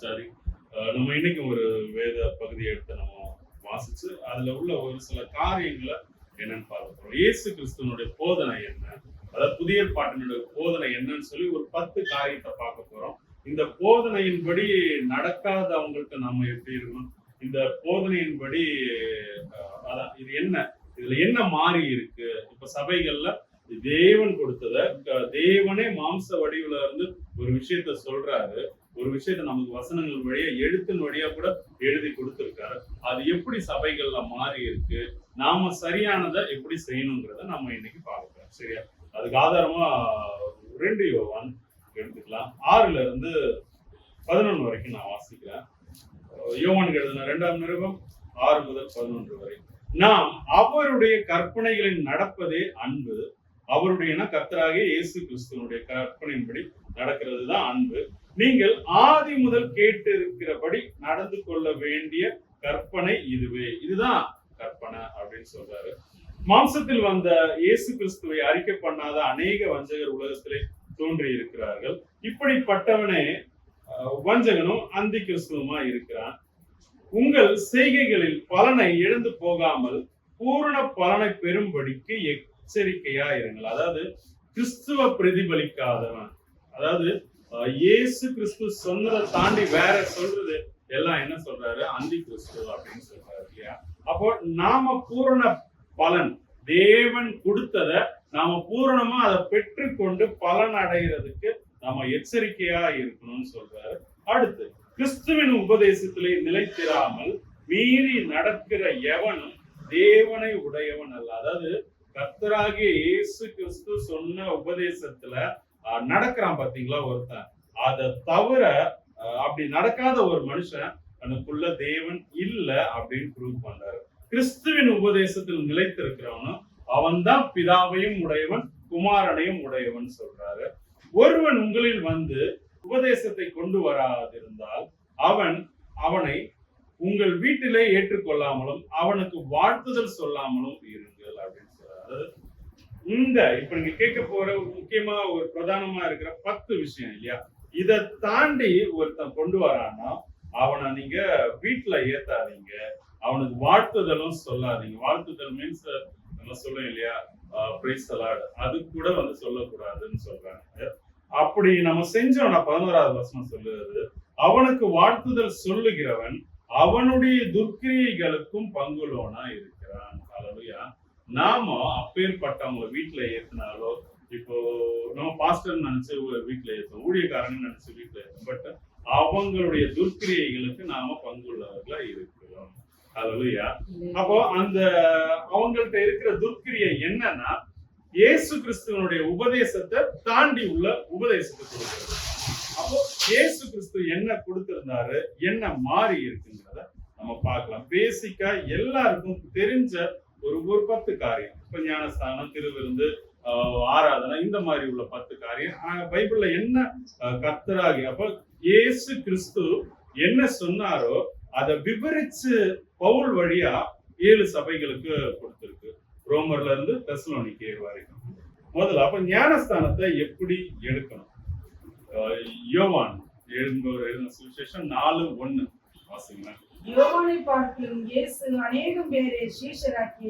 சரி. நம்ம இன்னைக்கு ஒரு வேத பகுதியை எடுத்து நம்ம வாசிச்சு, அதுல உள்ள ஒரு சில காரியங்கள என்னன்னு பார்க்க போறோம். இயேசு கிறிஸ்துவனுடைய போதனை என்ன? அதாவது புதிய ஏற்பாட்டினுடைய போதனை என்னன்னு சொல்லி ஒரு 10 காரியத்த பார்க்க போறோம். இந்த போதனையின்படி நடக்காதவங்கள்ட்ட நம்ம எப்படி இருக்கணும்? இந்த போதனையின்படி அதான் இது என்ன? இதுல என்ன மாறி இருக்கு? இப்ப சபைகள்ல தேவன் கொடுத்தத தேவனே மாம்ச வடிவுல இருந்து ஒரு விஷயத்த சொல்றாரு. ஒரு விஷயத்த நமக்கு வசனங்கள் வழியா எழுத்தின் வழியா கூட எழுதி கொடுத்திருக்காரு. அது எப்படி சபைகள்ல மாறி இருக்கு? நாம சரியானதை எப்படி செய்யணுங்கிறத நம்ம இன்னைக்கு பார்க்கலாம். சரியா? அதுக்கு ஆதாரமா 2 யோவான் எடுத்துக்கலாம். 6ல இருந்து 11 வரைக்கும் நான் வாசிக்கிறேன். யோவானுக்கு எழுதின 2ஆம் நிருபம் 6 முதல் 11 வரை. நாம் அவருடைய கற்பனைகளில் நடப்பதே அன்பு. அவருடைய கர்த்தராகிய இயேசு கிறிஸ்துவனுடைய கற்பனையின்படி நடக்கிறது தான் அன்பு. நீங்கள் ஆதி முதல் கேட்டு இருக்கிறபடி நடந்து கொள்ள வேண்டிய கற்பனை இதுவே. இதுதான் கற்பனை அப்படின்னு சொல்றாரு. மாம்சத்தில் வந்த இயேசு கிறிஸ்துவை அறிக்கை பண்ணாத அநேக வஞ்சகர் உலகத்திலே தோன்றி இருக்கிறார்கள். இப்படிப்பட்டவனே வஞ்சகனும் அந்தி கிறிஸ்துவமா இருக்கிறான். உங்கள் செய்கைகளில் பலனை இழந்து போகாமல் பூரண பலனை பெறும்படிக்கு எச்சரிக்கையா இருங்கள். அதாவது கிறிஸ்துவ பிரதிபலிக்காதவன், அதாவது இயேசு கிறிஸ்து சொன்னதை தாண்டி வேற சொல்றது எல்லாம் என்ன சொல்றாரு? அந்தி கிறிஸ்து அப்படின்னு சொல்றாரு இல்லையா? அப்போ நாம பூரண பலன் தேவன் கொடுத்தத நாம பூரணமா அதை பெற்றுக்கொண்டு பலன் அடைகிறதுக்கு நாம எச்சரிக்கையா இருக்கணும்னு சொல்றாரு. அடுத்து, கிறிஸ்துவின் உபதேசத்திலே நிலைத்திராமல் மீறி நடக்கிற எவனும் தேவனை உடையவன் அல்ல. அதாவது கர்த்தராகிய இயேசு கிறிஸ்து சொன்ன உபதேசத்துல நடக்கிறான் பாத்தீங்களா ஒருத்தன், அதை தவிர அப்படி நடக்காத ஒரு மனுஷன் தனக்குள்ள தேவன் இல்ல அப்படின்னு ப்ரூவ் பண்றாரு. கிறிஸ்துவின் உபதேசத்தில் நிலைத்திருக்கிறவனும் அவன் தான் பிதாவையும் உடையவன் குமாரனையும் உடையவன் சொல்றாரு. ஒருவன் உங்களில் வந்து உபதேசத்தை கொண்டு வராதிருந்தால் அவனை உங்கள் வீட்டிலே ஏற்றுக்கொள்ளாமலும் அவனுக்கு வாழ்த்துதல் சொல்லாமலும் இருங்கள் அப்படின்னு சொல்றாரு. இப்ப நீங்க கேட்க போற முக்கியமா ஒரு பிரதானமா இருக்கிற 10 விஷயம் இல்லையா? இதை தாண்டி ஒருத்தன் கொண்டு வரான்னா அவனை நீங்க வீட்டுல ஏத்தாதீங்க, அவனுக்கு வாழ்த்துதலும் சொல்லாதீங்க. வாழ்த்துதல் மீன்ஸ் நம்ம சொல்லுவோம் இல்லையா, பிரைஸ் தி லார்ட், அது கூட வந்து சொல்லக்கூடாதுன்னு சொல்றாங்க. அப்படி நம்ம செஞ்சோம்னா 11வது வசனம் சொல்லுறது, அவனுக்கு வாழ்த்துதல் சொல்லுகிறவன் அவனுடைய துர்க்கிரியைகளுக்கும் பங்குள்ளவனா இருக்கிறான். அல்லேலூயா. நாம அப்பேற்பட்டவங்களை வீட்டுல ஏத்தினாலோ, இப்போ நம்ம பாஸ்டர் நினைச்சு வீட்டுல ஏற்றோம், ஊழியக்காரன் நினைச்சு வீட்டுல ஏற்றோம், பட் அவங்களுடைய துர்க்கிரியைகளுக்கு நாம பங்குள்ளவர்களா இருக்கிறோம். அல்லேலூயா. அப்போ அந்த அவங்கள்ட்ட இருக்கிற துர்க்கிரியை என்னன்னா, இயேசு கிறிஸ்துவனுடைய உபதேசத்தை தாண்டி உள்ள உபதேசத்தை கொடுக்கிறது. அப்போ இயேசு கிறிஸ்து என்ன கொடுத்திருந்தாரு, என்ன மாறி இருக்குங்கிறத நம்ம பார்க்கலாம். பேசிக்கா எல்லாருக்கும் தெரிஞ்ச ஒரு 10 காரியம். இப்ப ஞானஸ்தானம், திருவிருந்து, ஆராதனை, இந்த மாதிரி உள்ள 10 காரியம் பைபிள்ல என்ன கர்த்தராகி அப்ப இயேசு கிறிஸ்து என்ன சொன்னாரோ அதை விவரிச்சு பவுல் வழியா 7 சபைகளுக்கு கொடுத்திருக்கு. ரோமர்ல இருந்து தெசலோனிக்கேயர் வரைக்கும். முதல்ல அப்ப ஞானஸ்தானத்தை எப்படி எடுக்கணும்? யோவான் எழுதின சுவிசேஷம் 4:1 வாசிங்க. யோவானை பார்க்கிலும் இயேசு அநேகம் பேரை சீஷராக்கி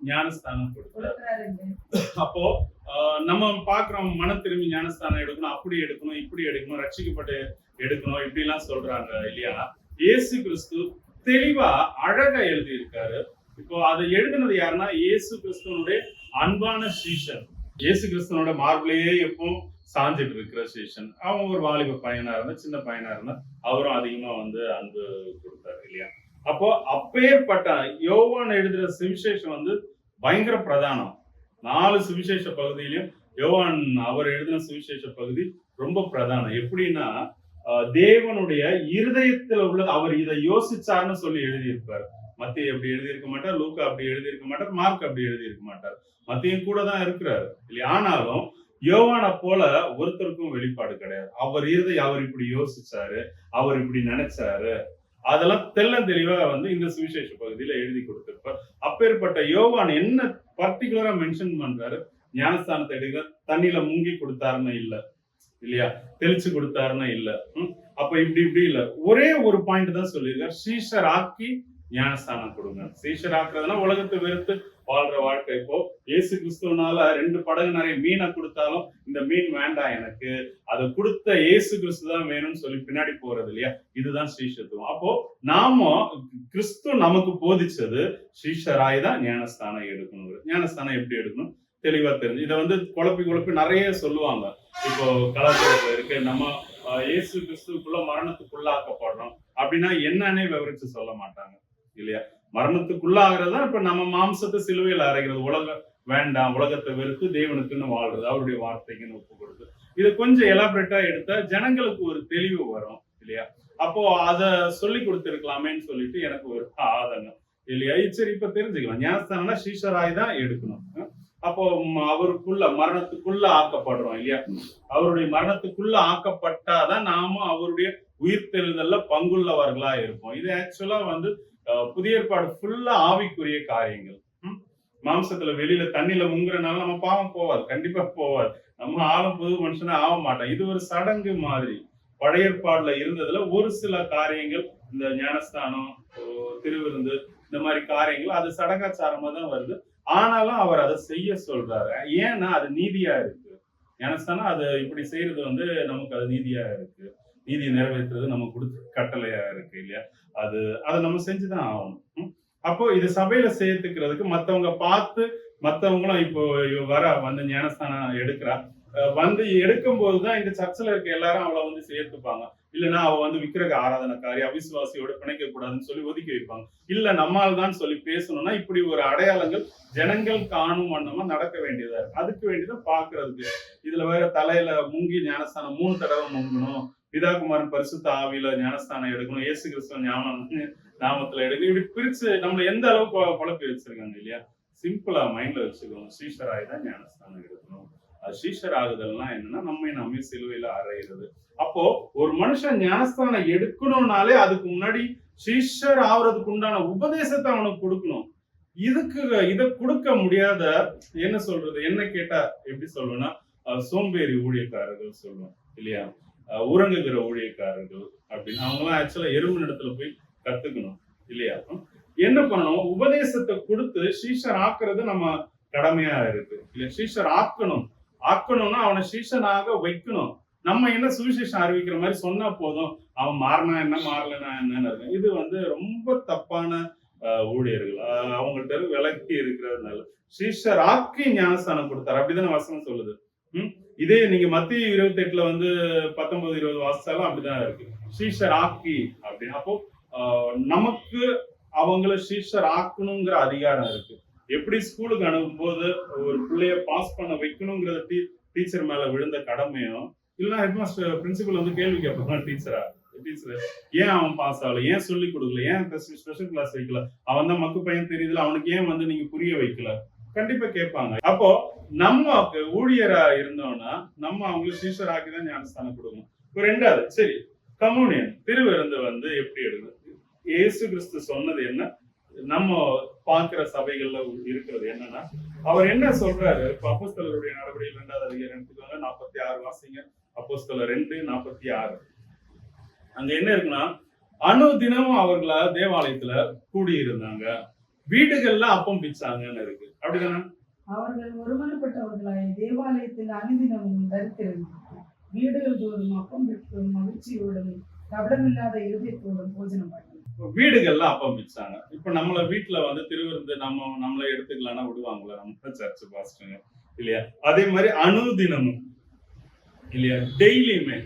ஞானஸ்நானம் கொடுத்தார். அப்போ நம்ம பாக்குறோம், மன திரும்பி ஞானஸ்தானம் எடுக்கணும், அப்படி எடுக்கணும், இப்படி எடுக்கணும், ரட்சிக்கப்பட்டு எடுக்கணும், இப்படி எல்லாம் சொல்றாங்க இல்லையா? இயேசு கிறிஸ்து தெளிவா அழகா எழுதி இருக்காரு. இப்போ அதை எழுதினது யாருன்னா இயேசு கிறிஸ்துவனுடைய அன்பான சீஷன். இயேசு கிறிஸ்துவனோட மார்பிளையே எப்பவும் சாஞ்சிட்டு இருக்கிற சீஷன். அவன் ஒரு வாலிப பையனா இருந்தா, சின்ன பையனா இருந்தா, அவரும் அதிகமா வந்து அன்பு கொடுத்தாரு இல்லையா? அப்போ அப்பேற்பட்ட யோவான் எழுதுற சுவிசேஷம் வந்து பயங்கர பிரதானம். 4 சுவிசேஷ பகுதியிலும் யோவான் அவர் எழுதின சுவிசேஷ பகுதி ரொம்ப பிரதானம். எப்படின்னா, தேவனுடைய இருதயத்துல உள்ளது அவர் இதை யோசிச்சாருன்னு சொல்லி எழுதியிருப்பார். மத்திய அப்படி எழுதியிருக்க மாட்டார், லூக்கா அப்படி எழுதியிருக்க மாட்டார், மார்க் அப்படி எழுதியிருக்க மாட்டார். மத்தியும் கூட தான் இருக்கிறாரு இல்லையா? ஆனாலும் யோவானை போல ஒருத்தருக்கும் வெளிப்பாடு கிடையாது. அவர் இப்படி யோசிச்சாரு, அவர் இப்படி நினைச்சாரு, அதெல்லாம் தெளிவா வந்து இந்த சுவிசேஷ பகுதியில எழுதி கொடுத்திருப்பார். அப்பேற்பட்ட யோவான் என்ன பர்டிகுலரா மென்ஷன் பண்றாரு? ஞானஸ்தானத்தை எடுக்க தண்ணியில முங்கி கொடுத்தாருன்னு இல்ல, இல்லையா? தெளிச்சு கொடுத்தாருன்னா இல்ல. அப்ப இப்படி இல்ல. ஒரே ஒரு பாயிண்ட் தான் சொல்லியிருக்காரு. சீஷராக்கி ஞானஸ்தானம் கொடுங்க. சீஷராக்குறதுனா உலகத்தை வெறுத்து வாழ்ற வாழ்க்கை. இப்போ இயேசு கிறிஸ்துவனால 2 படகு நிறைய மீனை கொடுத்தாலும் இந்த மீன் வேண்டாம் எனக்கு, அதை கொடுத்த இயேசு கிறிஸ்து தான் வேணும்னு சொல்லி பின்னாடி போறது இல்லையா? இதுதான் ஸ்ரீஷத்துவம். அப்போ நாம கிறிஸ்து நமக்கு போதிச்சது ஸ்ரீஷராய் தான் ஞானஸ்தானம் எடுக்கணும். ஞானஸ்தானம் எப்படி எடுக்கணும் தெளிவா தெரிஞ்சு. இதை வந்து குழப்பி நிறைய சொல்லுவாங்க. இப்போ கலாச்சாரத்துல இருக்கு, நம்ம இயேசு கிறிஸ்துக்குள்ள மரணத்துக்குள்ளாக்கப்படுறோம் அப்படின்னா என்னன்னே விவரிச்சு சொல்ல மாட்டாங்க இல்லையா? மரணத்துக்குள்ளாகிறதா இப்ப நம்ம மாம்சத்தை சிலுவையில் அறைகிறது. உலகம் வேண்டாம், உலகத்தை வெறுத்து தேவனுக்குன்னு வாழ்றது, அவருடைய வார்த்தைக்குன்னு ஒப்பு கொடுத்து. இதை கொஞ்சம் எலாபரேட்டா எடுத்தா ஜனங்களுக்கு ஒரு தெளிவு வரும் இல்லையா? அப்போ அதை சொல்லி கொடுத்திருக்கலாமேன்னு சொல்லிட்டு எனக்கு ஒரு ஆதங்கம் இல்லையா? சரி, இப்ப தெரிஞ்சுக்கலாம். ஞானஸ்தானம்னா ஸ்ரீஷராய் தான் எடுக்கணும். அப்போ அவருக்குள்ள மரணத்துக்குள்ள ஆக்கப்படுறோம் இல்லையா? அவருடைய மரணத்துக்குள்ள ஆக்கப்பட்டாதான் நாம அவருடைய உயிர்த்தெழுதல்ல பங்குள்ளவர்களா இருப்போம். இது ஆக்சுவலா வந்து புதிய ஏற்பாடு ஃபுல்லா ஆவிக்குரிய காரியங்கள். மாம்சத்துல வெளியில தண்ணியில முங்குறனால நம்ம பாவம் போவாது, கண்டிப்பா போவாது. நம்ம ஆளும் புது மனுஷனா ஆக மாட்டோம். இது ஒரு சடங்கு மாதிரி. பழைய ஏற்பாடுல இருந்ததுல ஒரு சில காரியங்கள், இந்த ஞானஸ்தானம், திருவிருந்து, இந்த மாதிரி காரியங்கள் அது சடங்காச்சாரமா தான் வருது. ஆனாலும் அவர் அதை செய்ய சொல்றாரு. ஏன்னா அது நீதியா இருக்கு. ஞானஸ்தானம் அது இப்படி செய்யறது வந்து நமக்கு அது நீதியா இருக்கு. நீதியை நிறைவேற்றுறது நம்ம கொடுத்த கட்டளையா இருக்கு இல்லையா? அதை நம்ம செஞ்சுதான் ஆகணும். அப்போ இது சபையில சேர்த்துக்கிறதுக்கு மத்தவங்க பார்த்து, மத்தவங்களும் இப்போ வந்து ஞானஸ்தானம் எடுக்கிறா, வந்து எடுக்கும் போதுதான் இந்த சர்ச்சில் இருக்க எல்லாரும் அவளை வந்து சேர்த்துப்பாங்க. இல்லைன்னா அவ வந்து விக்கிரக ஆராதனைக்காரி, அவிசுவாசியோட பிணைக்க கூடாதுன்னு சொல்லி ஒதுக்கி வைப்பாங்க. இல்ல நம்மால் தான் சொல்லி பேசணும்னா இப்படி ஒரு அடையாளங்கள் ஜனங்கள் காணும் வண்ணமா நடக்க வேண்டியதா இருக்கு. அதுக்கு வேண்டியதான் பாக்குறதுக்கு. இதுல வேற தலையில முங்கி ஞானஸ்தானம் 3 தடவை முங்கணும், பிதாகுமாரன் பரிசுத்த ஆவியில ஞானஸ்தானம் எடுக்கணும், இயேசு கிறிஸ்துவ நாமத்துல எடுக்கணும், இப்படி பிரிச்சு நம்மள எந்த அளவுக்கு குழப்பி வச்சிருக்காங்க இல்லையா? சிம்பிளா மைண்ட்ல வச்சுக்கணும். ஸ்ரீஷராய் தான் ஞானஸ்தானம் எடுக்கணும். அது ஸ்ரீஷர் ஆகுதல்னா என்னன்னா நம்மை சிலுவையில அறையிறது. அப்போ ஒரு மனுஷன் ஞானஸ்தானம் எடுக்கணும்னாலே அதுக்கு முன்னாடி ஸ்ரீஷர் ஆகுறதுக்கு உண்டான உபதேசத்தை அவனுக்கு கொடுக்கணும். இதை கொடுக்க முடியாத, என்ன சொல்றது, என்ன கேட்டா எப்படி சொல்லுவேன்னா சோம்பேறி ஊழியக்காரர்கள் சொல்லுவோம் இல்லையா? உறங்குகிற ஊழியக்காரர்கள் அப்படின்னு. அவங்கலாம் ஆக்சுவலா எறும்பு இடத்துல போய் கத்துக்கணும் இல்லையா? என்ன பண்ணணும்? உபதேசத்தை கொடுத்து ஸ்ரீஷர் ஆக்குறது நம்ம கடமையா இருக்கு இல்லையா? ஸ்ரீஷர் ஆக்கணும்னா அவனை ஸ்ரீஷனாக வைக்கணும். நம்ம என்ன சுவிசேஷம் அறிவிக்கிற மாதிரி சொன்னா போதும், அவன் மாறினா என்ன மாறலன்னா என்னன்னு இருக்கு. இது வந்து ரொம்ப தப்பான ஊழியர்கள். அவங்கள்ட்ட விலக்கி இருக்கிறதுனால ஸ்ரீஷர் ஆக்கி ஞானஸ்தானம் கொடுத்தாரு. அப்படிதானே வசனம் சொல்லுது. இதே நீங்க மத்திய 28 வந்து 19-20 வாசிச்சாலும் அப்படிதான் இருக்கு. ஸ்ரீஷர் ஆக்கி அப்படின்னு. அப்போ நமக்கு அவங்கள ஸ்ரீஷர் ஆக்கணுங்கிற அதிகாரம் இருக்கு. எப்படி ஸ்கூலுக்கு அனுப்பும் போது ஒரு பிள்ளைய பாஸ் பண்ண வைக்கணுங்கிறத டீச்சர் மேல விழுந்த கடமையும், இல்லைன்னா ஹெட்மாஸ்டர் பிரின்சிபல் வந்து கேள்வி கேட்பாங்க, டீச்சர் ஏன் அவன் பாஸ் ஆகல, ஏன் சொல்லி கொடுக்கல, ஏன் ஸ்பெஷல் கிளாஸ் வைக்கல, அவன் தான் மக்கு பையன் தெரியுதுல, அவனுக்கு ஏன் வந்து நீங்க புரிய வைக்கல, கண்டிப்பா கேட்பாங்க. அப்போ நம்ம ஊழியரா இருந்தோம்னா நம்ம அவங்களுக்கு ஸ்ரீஷர் ஆக்கிதான் ஞானஸ்தானம் கொடுக்கணும். இப்போ 2வது, சரி, கம்யூனியன் திருவிருந்து வந்து எப்படி எடுக்கணும்? இயேசு கிறிஸ்து சொன்னது என்ன, நம்ம பார்க்கிற சபைகள்ல இருக்கிறது என்னன்னா, அவர் என்ன சொல்றாரு? இப்ப அப்போஸ்தலருடைய நடவடிக்கைகள் 2வது அதிகாரம் எடுத்துக்கோங்க, 46 வாசிங்க. அப்போஸ்தலர் 2:46. அங்க என்ன இருக்குன்னா, அனுதினமும் அவர்கள தேவாலயத்துல கூடியிருந்தாங்க, வீடுகள்ல அப்பம் பிச்சாங்கன்னு இருக்கு. அப்படிதானே? அவர்கள் ஒருமனப்பட்டவர்களாய் தேவாலயத்தில் அனுதினமும் தரித்திருந்தார்கள், வீடுகள் தோறும் அப்பம் பெற்று மகிழ்ச்சியோடும் கபடமில்லாத இருதயத்தோடும் போஜனம் பண்ணாங்க. வீடுகள்ல அப்பம் பிச்சாங்க. இப்ப நம்மள வீட்டுல வந்து திருவிருந்து நம்மள எடுத்துக்கலாம்னா விடுவாங்களா? நம்ம சர்ச் பாஸ்டருங்க இல்லையா? அதே மாதிரி அனுதினமும் இல்லையா, டெய்லியுமே.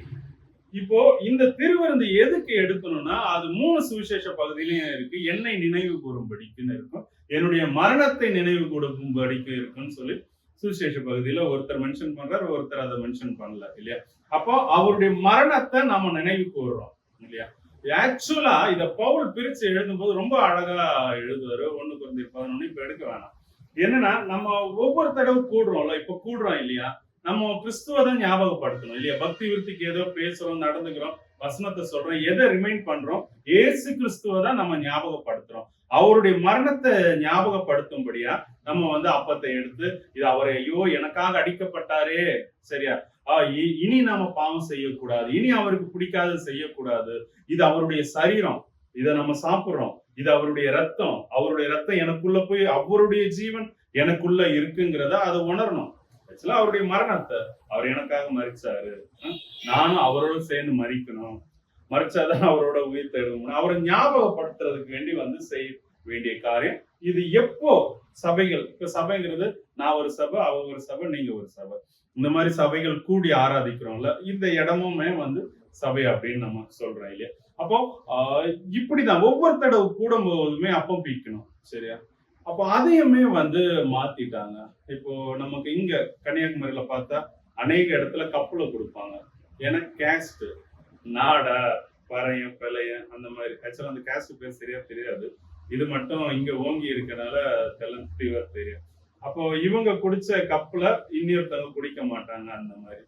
இப்போ இந்த திருவிருந்து எதுக்கு எடுக்கணும்னா, அது 3 சுவிசேஷ பகுதியிலையும் இருக்கு. என்னை நினைவு கூறும்படிக்குன்னு இருக்கும், என்னுடைய மரணத்தை நினைவு கூறும்படிக்கு இருக்குன்னு சொல்லி சுவிசேஷ பகுதியில ஒருத்தர் மென்ஷன் பண்றாரு, ஒருத்தர் அதை மென்ஷன் பண்ணல இல்லையா? அப்போ அவருடைய மரணத்தை நம்ம நினைவு கூறுறோம் இல்லையா? ஆக்சுவலா இத பவுல் பிரிச்சு எழுதும்போது ரொம்ப அழகா எழுதுவாரு. 1 Corinthians 11. இப்ப எடுக்க வேணாம். என்னன்னா, நம்ம ஒவ்வொரு தடவை கூடுறோம்ல, இப்ப கூடுறோம் இல்லையா, நம்ம கிறிஸ்துவதான் ஞாபகப்படுத்தணும் இல்லையா? பக்தி விருத்திக்கு ஏதோ பேசுறோம், நடந்துக்கிறோம், வசனத்தை சொல்றோம், எதை ரிமைண்ட் பண்றோம்? ஏசு கிறிஸ்துவதான் நம்ம ஞாபகப்படுத்துறோம். அவருடைய மரணத்தை ஞாபகப்படுத்தும்படியா நம்ம வந்து அப்பத்தை எடுத்து இது அவரை ஐயோ எனக்காக அடிக்கப்பட்டாரே, சரியா, இனி நாம பாவம் செய்யக்கூடாது, இனி அவருக்கு பிடிக்காத செய்யக்கூடாது, இது அவருடைய சரீரம், இதை நம்ம சாப்பிடுறோம், இது அவருடைய ரத்தம், அவருடைய ரத்தம் எனக்குள்ள போய் அவருடைய ஜீவன் எனக்குள்ள இருக்குங்கிறத அதை உணரணும். அவருடைய மரணத்தை அவர் எனக்காக மரிச்சாரு, நானும் அவரோட சேர்ந்து மரிக்கணும், மறிச்சாதான் அவரோட உயிர் தேடணும், அவரை ஞாபகப்படுத்துறதுக்கு வேண்டி வந்து செய்ய வேண்டிய காரியம் இது. எப்போ சபைகள், இப்ப சபைங்கிறது நான் ஒரு சபை, அவங்க ஒரு சபை, நீங்க ஒரு சபை, இந்த மாதிரி சபைகள் கூடி ஆராதிக்கிறோம்ல, இந்த இடமுமே வந்து சபை அப்படின்னு நம்ம சொல்றோம் இல்லையா. அப்போ இப்படிதான் ஒவ்வொரு தடவை கூடும் போதுமே அப்பம் பீக்கணும், சரியா. அப்போ அதையுமே வந்து மாத்திட்டாங்க. இப்போ நமக்கு இங்க கன்னியாகுமரியில பார்த்தா அநேக இடத்துல கப்புல கொடுப்பாங்க. ஏன்னா கேஸ்ட், நாடா, பறையன், பிழையன், அந்த மாதிரி. ஆக்சுவலா அந்த கேஸ்ட் பேர் சரியா தெரியாது, இது மட்டும் இங்க ஓங்கி இருக்கனால தெளிவா தெரியும். அப்போ இவங்க குடிச்ச கப்புல இன்னொருத்தவங்க குடிக்க மாட்டாங்க, அந்த மாதிரி.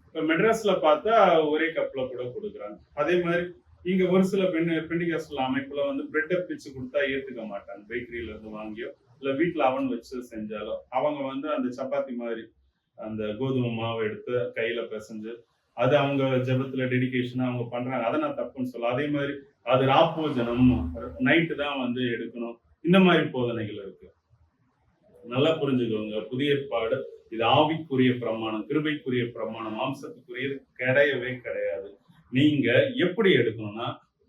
இப்ப மெட்ராஸ்ல பார்த்தா ஒரே கப்ல கூட கொடுக்குறாங்க. அதே மாதிரி இங்க ஒரு சில பெண்டிகாஸ்டல் அமைப்புல வந்து பிரெட்டை பிச்சு கொடுத்தா ஏத்துக்க மாட்டாங்க. பேக்கரியில இருந்து வாங்கியோ இல்ல வீட்டுல அவன் வச்சு செஞ்சாலோ அவங்க வந்து அந்த சப்பாத்தி மாதிரி அந்த கோதுமை மாவை எடுத்து கையில பிசைஞ்சு அது அவங்க ஜெபத்துல டெடிகேஷனா அவங்க பண்றாங்க. அதை நான் தப்புன்னு சொல்ல. அதே மாதிரி அது ராப்போஜனம், நைட்டு தான் வந்து எடுக்கணும், இந்த மாதிரி போதனைகள் இருக்கு. நல்லா புரிஞ்சுக்கோங்க, புதிய ஏற்பாடு இது ஆவிக்குரிய பிரமாணம், கிருபைக்குரிய பிரமாணம், மாம்சத்துக்குரியது கிடையவே கிடையாது. நீங்க எப்படி எடுக்கணும்னா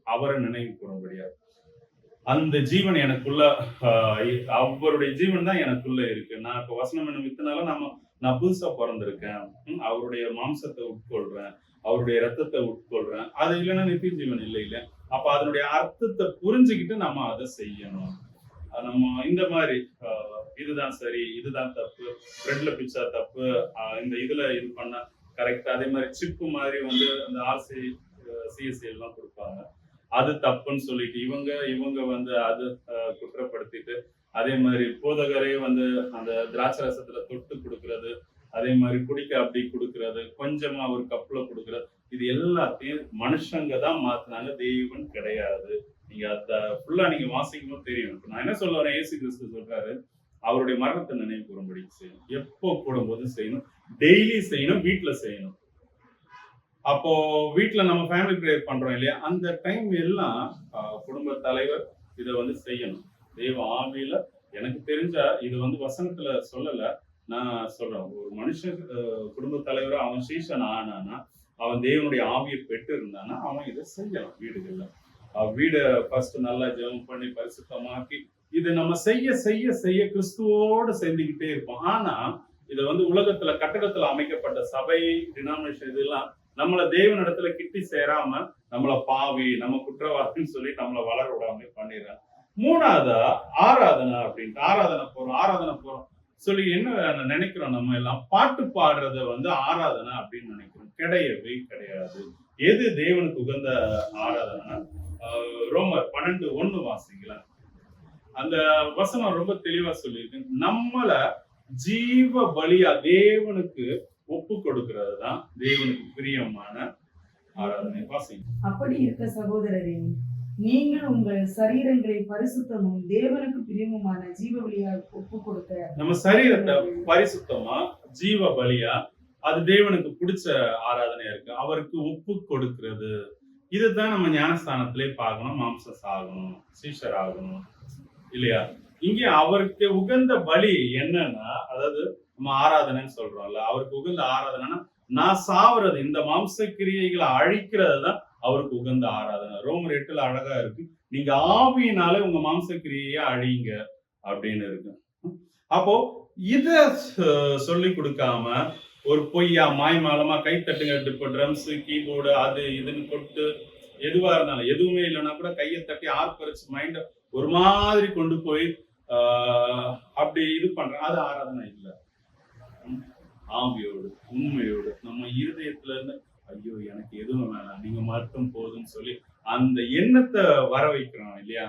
அவரை நினைவு கூறும்படியா, அந்த ஜீவன் எனக்குள்ள, அவருடைய ஜீவன் தான் எனக்குள்ள இருக்கு. நான் இப்ப வசனம் என்ன வித்தனால நான் புதுசா பிறந்திருக்கேன், அவருடைய மாம்சத்தை உட்கொள்றேன், அவருடைய ரத்தத்தை உட்கொள்றேன், அது இல்லைன்னா நித்திய ஜீவன் இல்லை இல்ல. அப்ப அதனுடைய அர்த்தத்தை புரிஞ்சுக்கிட்டு நம்ம அதை செய்யணும். நம்ம இந்த மாதிரி இதுதான் சரி, இதுதான் தப்பு, பிரெட்ல பிச்சா தப்பு, இந்த இதுல இது பண்ண கரெக்ட், அதே மாதிரி சிப்பு மாதிரி வந்து அந்த ஆர்சி சிஎஸ்சி எல்லாம் கொடுப்பாங்க, அது தப்புன்னு சொல்லிட்டு இவங்க வந்து அது குற்றப்படுத்திட்டு, அதே மாதிரி போதகரே வந்து அந்த திராட்சை ரசத்துல தொட்டு கொடுக்கறது, அதே மாதிரி குடிக்க அப்படி கொடுக்கறது, கொஞ்சமா ஒரு கப்ல கொடுக்கறது, இது எல்லாத்தையும் மனுஷங்க தான் மாத்தினாங்க, தெய்வம் கிடையாது. நீங்க அத ஃபுல்லா நீங்க வாசிக்கும்போது தெரியும். நான் என்ன சொல்ல வரேன், இயேசு கிறிஸ்து சொல்றாரு அவருடைய மரணத்தை நினைவு கூறும்படி செய்யணும், எப்போ கூடும்போது செய்யணும், டெய்லி செய்யணும், வீட்டுல செய்யணும். அப்போ வீட்டுல நம்ம ஃபேமிலி ப்ரேயர் பண்றோம் இல்லையா, அந்த டைம் எல்லாம் குடும்ப தலைவர் இதை வந்து செய்யணும். தெய்வ ஆவியில எனக்கு தெரிஞ்சா இது வந்து வசனத்துல சொல்லல, நான் சொல்றேன். ஒரு மனுஷன் குடும்ப தலைவரா அவன் சீசன் ஆனானா, அவன் தேவனுடைய ஆவியை பெற்று இருந்தானா அவன் இதை செய்யலாம் வீடுகள்ல. வீடை ஃபர்ஸ்ட் நல்லா ஜெபம் பண்ணி பரிசுத்தமாக்கி இதை நம்ம செய்ய செய்ய செய்ய கிறிஸ்துவோடு சேர்ந்துக்கிட்டே இருப்போம். ஆனா இதை வந்து உலகத்துல கட்டடத்துல அமைக்கப்பட்ட சபை, டினாமினேஷன், இதெல்லாம் நம்மள தேவனிடத்துல கிட்டி சேராம நம்மள பாவி, நம்ம குற்றவாளின்னு சொல்லி நம்மளை வளர விடாம பண்ணிடுறாங்க. மூணாவதா ஆராதனை அப்படின்ட்டு ஆராதனை போறோம் சொல்லி என்ன நினைக்கிறோம், நம்ம எல்லாம் பாட்டு பாடுறத வந்து ஆராதனை அப்படின்னு நினைக்கிறோம். கிடையவே கிடையாது. எது தேவனுக்கு உகந்த ஆராதனை? ரோமர் 12:1 வாசிங்களா, அந்த வசனம் ரொம்ப தெளிவா சொல்லியிருக்கு. நம்மள ஜீவ பலியா தேவனுக்கு ஒப்பு கொடுக்கிறது தான் தேவனுக்கு பிரியமான ஆராதனை. வாசிங்க. அப்படி இருக்க சகோதரரே, நீங்கள் உங்கள் சரீரங்களை பரிசுத்தமும் தேவனுக்கு பிரியமுமான ஜீவ பலியா ஒப்பு கொடுக்க, நம்ம சரீரத்தை பரிசுத்தமா ஜீவ பலியா, அது தேவனுக்கு பிடிச்ச ஆராதனையா இருக்கு, அவருக்கு ஒப்பு கொடுக்கிறது. இதுதான் நம்ம ஞானஸ்தானத்திலே பார்க்கணும். மாம்சம் சாகணும், சீஷர் ஆகணும் இல்லையா. இங்கே அவருக்கு உகந்த பலி என்னன்னா, அதாவது நம்ம ஆராதனைன்னு சொல்றோம்ல, அவருக்கு உகந்த ஆராதனைன்னா நான் சாவுறது, இந்த மாம்ச கிரியைகளை அழிக்கிறது தான் அவருக்கு உகந்த ஆராதனை. ரோமர் 8 அழகா இருக்கு, நீங்க ஆவியினாலே உங்க மாம்ச கிரியையை அழிங்க அப்படின்னு இருக்கு. அப்போ இத சொல்லி கொடுக்காம ஒரு பொய்யா மாய்மாலமா கை தட்டுங்க, இப்போ ட்ரம்ஸ், கீபோர்டு, அது இதுன்னு கொட்டு, எதுவா இருந்தாலும், எதுவுமே இல்லைன்னா கூட கையை தட்டி ஆர்ப்பரிச்சு மைண்ட ஒரு மாதிரி கொண்டு போய் அப்படி இது பண்ற, அது ஆராதனை இல்லை. ஆவியோடு உண்மையோடு நம்ம இருதயத்துல இருந்து ஐயோ எனக்கு எதுவும் வேணாம், நீங்க மட்டும் போதும்னு சொல்லி அந்த எண்ணத்தை வர வைக்கிறோம் இல்லையா.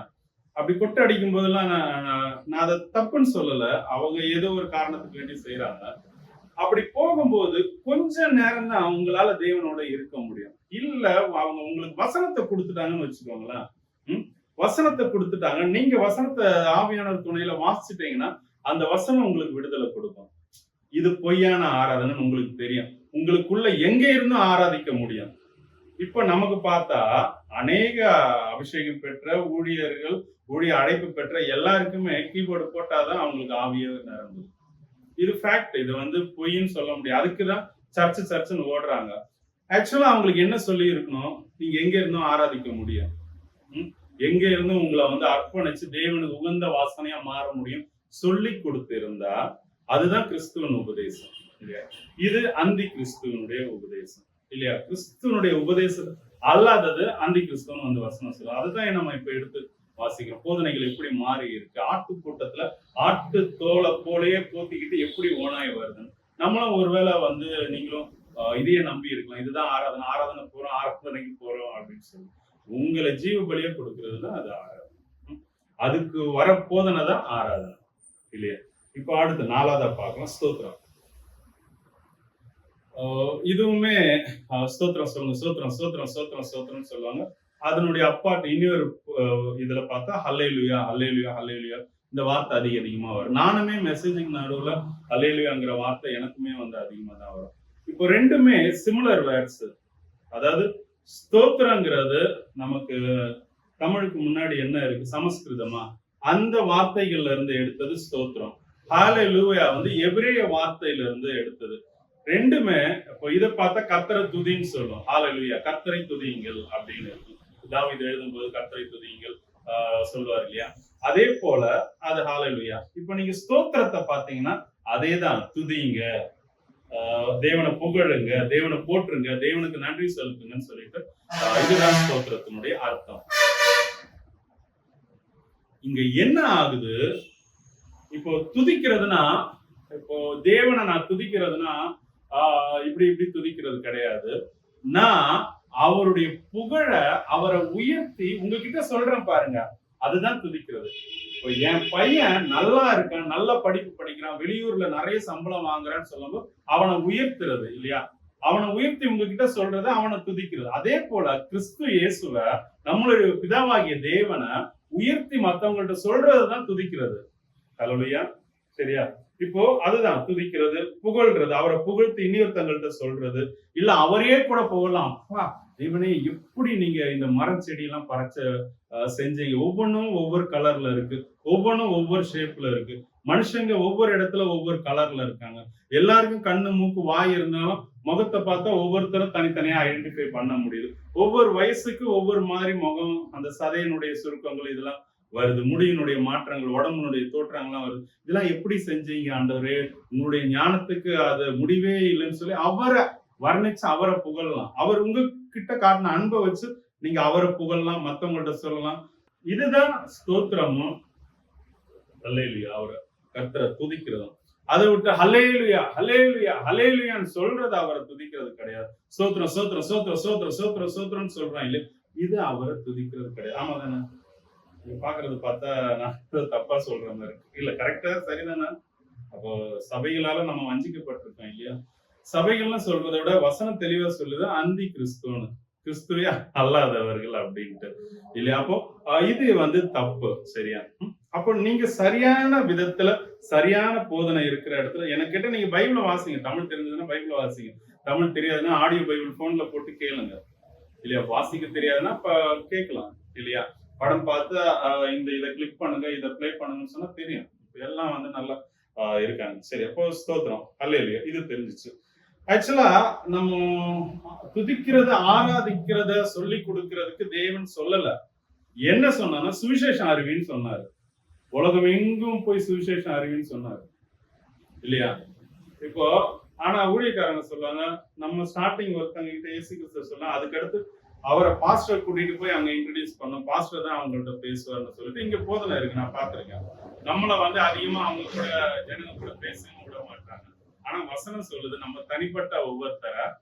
அப்படி கொட்டை அடிக்கும் போதெல்லாம் நான் அதை தப்புன்னு சொல்லல, அவங்க ஏதோ ஒரு காரணத்துக்கு வேண்டி செய்யறாங்க. அப்படி போகும்போது கொஞ்ச நேரம் தான் அவங்களால தேவனோட இருக்க முடியும். இல்ல அவங்க உங்களுக்கு வசனத்தை கொடுத்துட்டாங்கன்னு வச்சுக்கோங்களேன், வசனத்தை கொடுத்துட்டாங்க. நீங்க வசனத்தை ஆவியானவர் துணையில வாசிச்சிட்டீங்கன்னா அந்த வசனம் உங்களுக்கு விடுதலை கொடுக்கும். இது பொய்யான ஆராதனை உங்களுக்கு தெரியும். உங்களுக்குள்ள எங்க இருந்தும் ஆராதிக்க முடியும். இப்ப நமக்கு பார்த்தா அநேக அபிஷேகம் பெற்ற ஊழியர்கள், ஊழிய அழைப்பு பெற்ற எல்லாருக்குமே கீபோர்டு போட்டாதான் அவங்களுக்கு ஆவியே நிரம்புது. இது ஃபேக்ட். இது வந்து பொய்ன்னு சொல்ல முடியாது. அதுக்குதான் சர்ச்சுன்னு ஓடுறாங்க. ஆக்சுவலா அவங்களுக்கு என்ன சொல்லி இருக்கணும்? நீங்க எங்க இருந்தும் ஆராதிக்க முடியும். எங்க இருந்தும் உங்களை வந்து அர்ப்பணிச்சு தேவனுக்கு உகந்த வாசனையா மாற முடியும் சொல்லி கொடுத்து இருந்தா அதுதான் கிறிஸ்துவன் உபதேசம் இல்லையா? இது அந்தி கிறிஸ்துவனுடைய உபதேசம் இல்லையா? கிறிஸ்துவனுடைய உபதேசம் அல்லாதது அந்தி கிறிஸ்துவன் வந்து வசனம் சொல்லுவோம். அதுதான் நம்ம இப்ப எடுத்து வாசிக்கிறோம். போதனைகள் எப்படி மாறி இருக்கு. ஆட்டு கூட்டத்துல ஆட்டு தோலை போலயே போத்திக்கிட்டு எப்படி ஓனாய் வருதுன்னு நம்மளும் ஒருவேளை வந்து நீங்களும் இதையே நம்பி இருக்கலாம். இதுதான் ஆராதனை போறோம், ஆராதனைக்கு போறோம் அப்படின்னு சொல்லி உங்களை ஜீவ பலியா கொடுக்கறதுன்னா அது ஆராதனை. அதுக்கு வர போதனை தான் ஆராதனை இல்லையா? இப்ப அடுத்து 4வதா பார்க்கலாம், ஸ்தோத்திரம். இதுவுமே ஸ்தோத்திரம் சொல்லுங்க, ஸ்தோத்திரம் ஸ்தோத்திரம் ஸ்தோத்திரம் ஸ்தோத்திரம் சொல்லுவாங்க. அதனுடைய அப்பாட்டு இன்னொரு இதுல பார்த்தா ஹல்லேலூயா ஹல்லேலூயா ஹல்லேலூயா இந்த வார்த்தை அதிகமா வரும். நானுமே மெசேஜிங் நடுவுல ஹல்லேலூயாங்கிற வார்த்தை எனக்குமே வந்து அதிகமா தான் வரும். இப்போ ரெண்டுமே சிமிலர் வேர்ட்ஸ். அதாவது ஸ்தோத்திரங்கிறது நமக்கு தமிழுக்கு முன்னாடி என்ன இருக்கு? சமஸ்கிருதமா? அந்த வார்த்தைகள்ல இருந்து எடுத்தது ஸ்தோத்திரம். ஹல்லேலூயா வந்து எபிரேய வார்த்தையில இருந்து எடுத்தது. ரெண்டுமே இப்போ இதை பார்த்தா கர்த்தரை துதின்னு சொல்லும். ஹல்லேலூயா கர்த்தரை துதியுங்கள் அப்படின்னு இருக்கு. தாவீது எழுதும்போது கர்த்தரை துதியுங்கள் சொல்லுவார் இல்லையா? அதே போல அது ஹல்லேலூயா. இப்போ நீங்க ஸ்தோத்திரத்தை பார்த்தீங்கன்னா அதேதான், துதிங்க, தேவனை புகழுங்க, தேவனை போற்றுங்க, தேவனுக்கு நன்றி செலுத்துங்கன்னு சொல்லிட்டு இதுதான் ஸ்தோத்திரத்தினுடைய அர்த்தம். இங்க என்ன ஆகுது? இப்போ துதிக்கிறதுனா, இப்போ தேவனை நான் துதிக்கிறதுனா இப்படி இப்படி துதிக்கிறது கிடையாது. நான் அவருடைய புகழ, அவரை உயர்த்தி உங்ககிட்ட சொல்றேன் பாருங்க, அதுதான் துதிக்கிறது. இப்போ என் பையன் நல்லா இருக்கான், நல்ல படிப்பு படிக்கிறான், வெளியூர்ல நிறைய சம்பளம் வாங்குறான்னு சொல்லும்போது அவனை உயர்த்துறது இல்லையா? அவனை உயர்த்தி உங்ககிட்ட சொல்றது அவனை துதிக்கிறது. அதே போல கிறிஸ்து இயேசுவ, நம்மளுடைய பிதாவாகிய தேவனை உயர்த்தி மத்தவங்கள்ட்ட சொல்றதுதான் துதிக்கிறது. ஹல்லேலூயா, சரியா? இப்போ அதுதான் துதிக்கிறது, புகழ்றது. அவரை புகழ்த்து இன்னொருத்தங்கள்ட்ட சொல்றது, இல்ல அவரையே கூட புகழலாம். அப்பா இவனே எப்படி நீங்க இந்த மரம் செடி எல்லாம் பறச்ச செஞ்சீங்க, ஒவ்வொன்றும் ஒவ்வொரு கலர்ல இருக்கு, ஒவ்வொன்றும் ஒவ்வொரு ஷேப்ல இருக்கு. மனுஷங்க ஒவ்வொரு இடத்துல ஒவ்வொரு கலர்ல இருக்காங்க. எல்லாருக்கும் கண்ணு மூக்கு வாய் இருந்தாலும் முகத்தை பார்த்தா ஒவ்வொருத்தரும் தனித்தனியா ஐடென்டிஃபை பண்ண முடியுது. ஒவ்வொரு வயசுக்கு ஒவ்வொரு மாதிரி முகம், அந்த சதையினுடைய சுருக்கங்கள் இதெல்லாம் வருது, முடியினுடைய மாற்றங்கள், உடம்புனுடைய தோற்றங்கள்லாம் வருது. இதெல்லாம் எப்படி செஞ்சீங்க ஆண்டவரே, உங்களுடைய ஞானத்துக்கு அது முடிவே இல்லைன்னு சொல்லி அவரை வர்ணிச்சு அவரை புகழலாம். அவர் உங்ககிட்ட காட்டின அன்பை வச்சு நீங்க அவரை புகழலாம், மத்தவங்கள்ட்ட சொல்லலாம். இதுதான் ஸ்தோத்திரமும் ஹல்லேலூயா, அவரை கர்த்தரை துதிக்கிறதும். அதை விட்டு ஹல்லேலூயா ஹல்லேலூயா ஹல்லேலூயான்னு சொல்றது அவரை துதிக்கிறது கிடையாது. ஸ்தோத்திரம் ஸ்தோத்திரம் ஸ்தோத்திரம் ஸ்தோத்திரம் ஸ்தோத்திரம் ஸ்தோத்திரம்னு சொல்றான் இல்லையா? இது அவரை துதிக்கிறது கிடையாது. ஆமா தானே? நீங்க பாக்குறது பார்த்தா நான் தப்பா சொல்ற மாதிரி இருக்கு. இல்ல கரெக்டா சரிதானே? அப்போ சபைகளால நம்ம வஞ்சிக்கப்பட்டிருக்கோம் இல்லையா? சபைகள்லாம் சொல்றதை விட வசனம் தெளிவா சொல்லுது அந்தி கிறிஸ்துவனு, கிறிஸ்துவே அல்லாதவர்கள் அப்படின்ட்டு இல்லையா? அப்போ இது வந்து தப்பு, சரியா? அப்போ நீங்க சரியான விதத்துல சரியான போதனை இருக்கிற இடத்துல எனக்கு கிட்ட நீங்க பைபிள வாசிங்க. தமிழ் தெரிஞ்சதுன்னா பைபிள வாசிங்க, தமிழ் தெரியாதுன்னா ஆடியோ பைபிள் போன்ல போட்டு கேளுங்க இல்லையா? வாசிக்க தெரியாதுன்னா கேட்கலாம் இல்லையா? படம் பார்த்து இந்த இதை கிளிக் பண்ணுங்க, இதை பிளே பண்ணுங்கன்னு சொன்னா தெரியும். எல்லாம் வந்து நல்லா இருக்காங்க. சரி, அப்போ ஸ்தோத்திரம் ஹல்லேலூயா இது தெரிஞ்சிச்சு. ஆக்சுவலா நம்ம துதிக்கிறத ஆராதிக்கிறத சொல்லி கொடுக்கறதுக்கு தேவன் சொல்லல. என்ன சொன்னா சுவிசேஷம் அறிவின்னு சொன்னாரு. உலகம் எங்கும் போய் சுவிசேஷம் அறிவின்னு சொன்னாரு இல்லையா? இப்போ ஆனா ஊழியக்காரங்க சொல்லுவாங்க, நம்ம ஸ்டார்டிங் ஒருத்தங்க கிட்ட இயேசு கிறிஸ்து சொல்லலாம், அதுக்கடுத்து அவரை பாஸ்டர் கூட்டிட்டு போய் அங்க இன்ட்ரடியூஸ் பண்ணோம், பாஸ்டர் தான் அவங்கள்ட்ட பேசுவார்னு சொல்லிட்டு இங்க போதனை இருக்கு. நான் பார்த்திருக்கேன். நம்மள வந்து அதிகமா அவங்க கூட ஜனங்க கூட பேசவும் விட மாட்டாங்க. ஆனா வசனம் சொல்லுது நம்ம தனிப்பட்ட ஒவ்வொருத்தர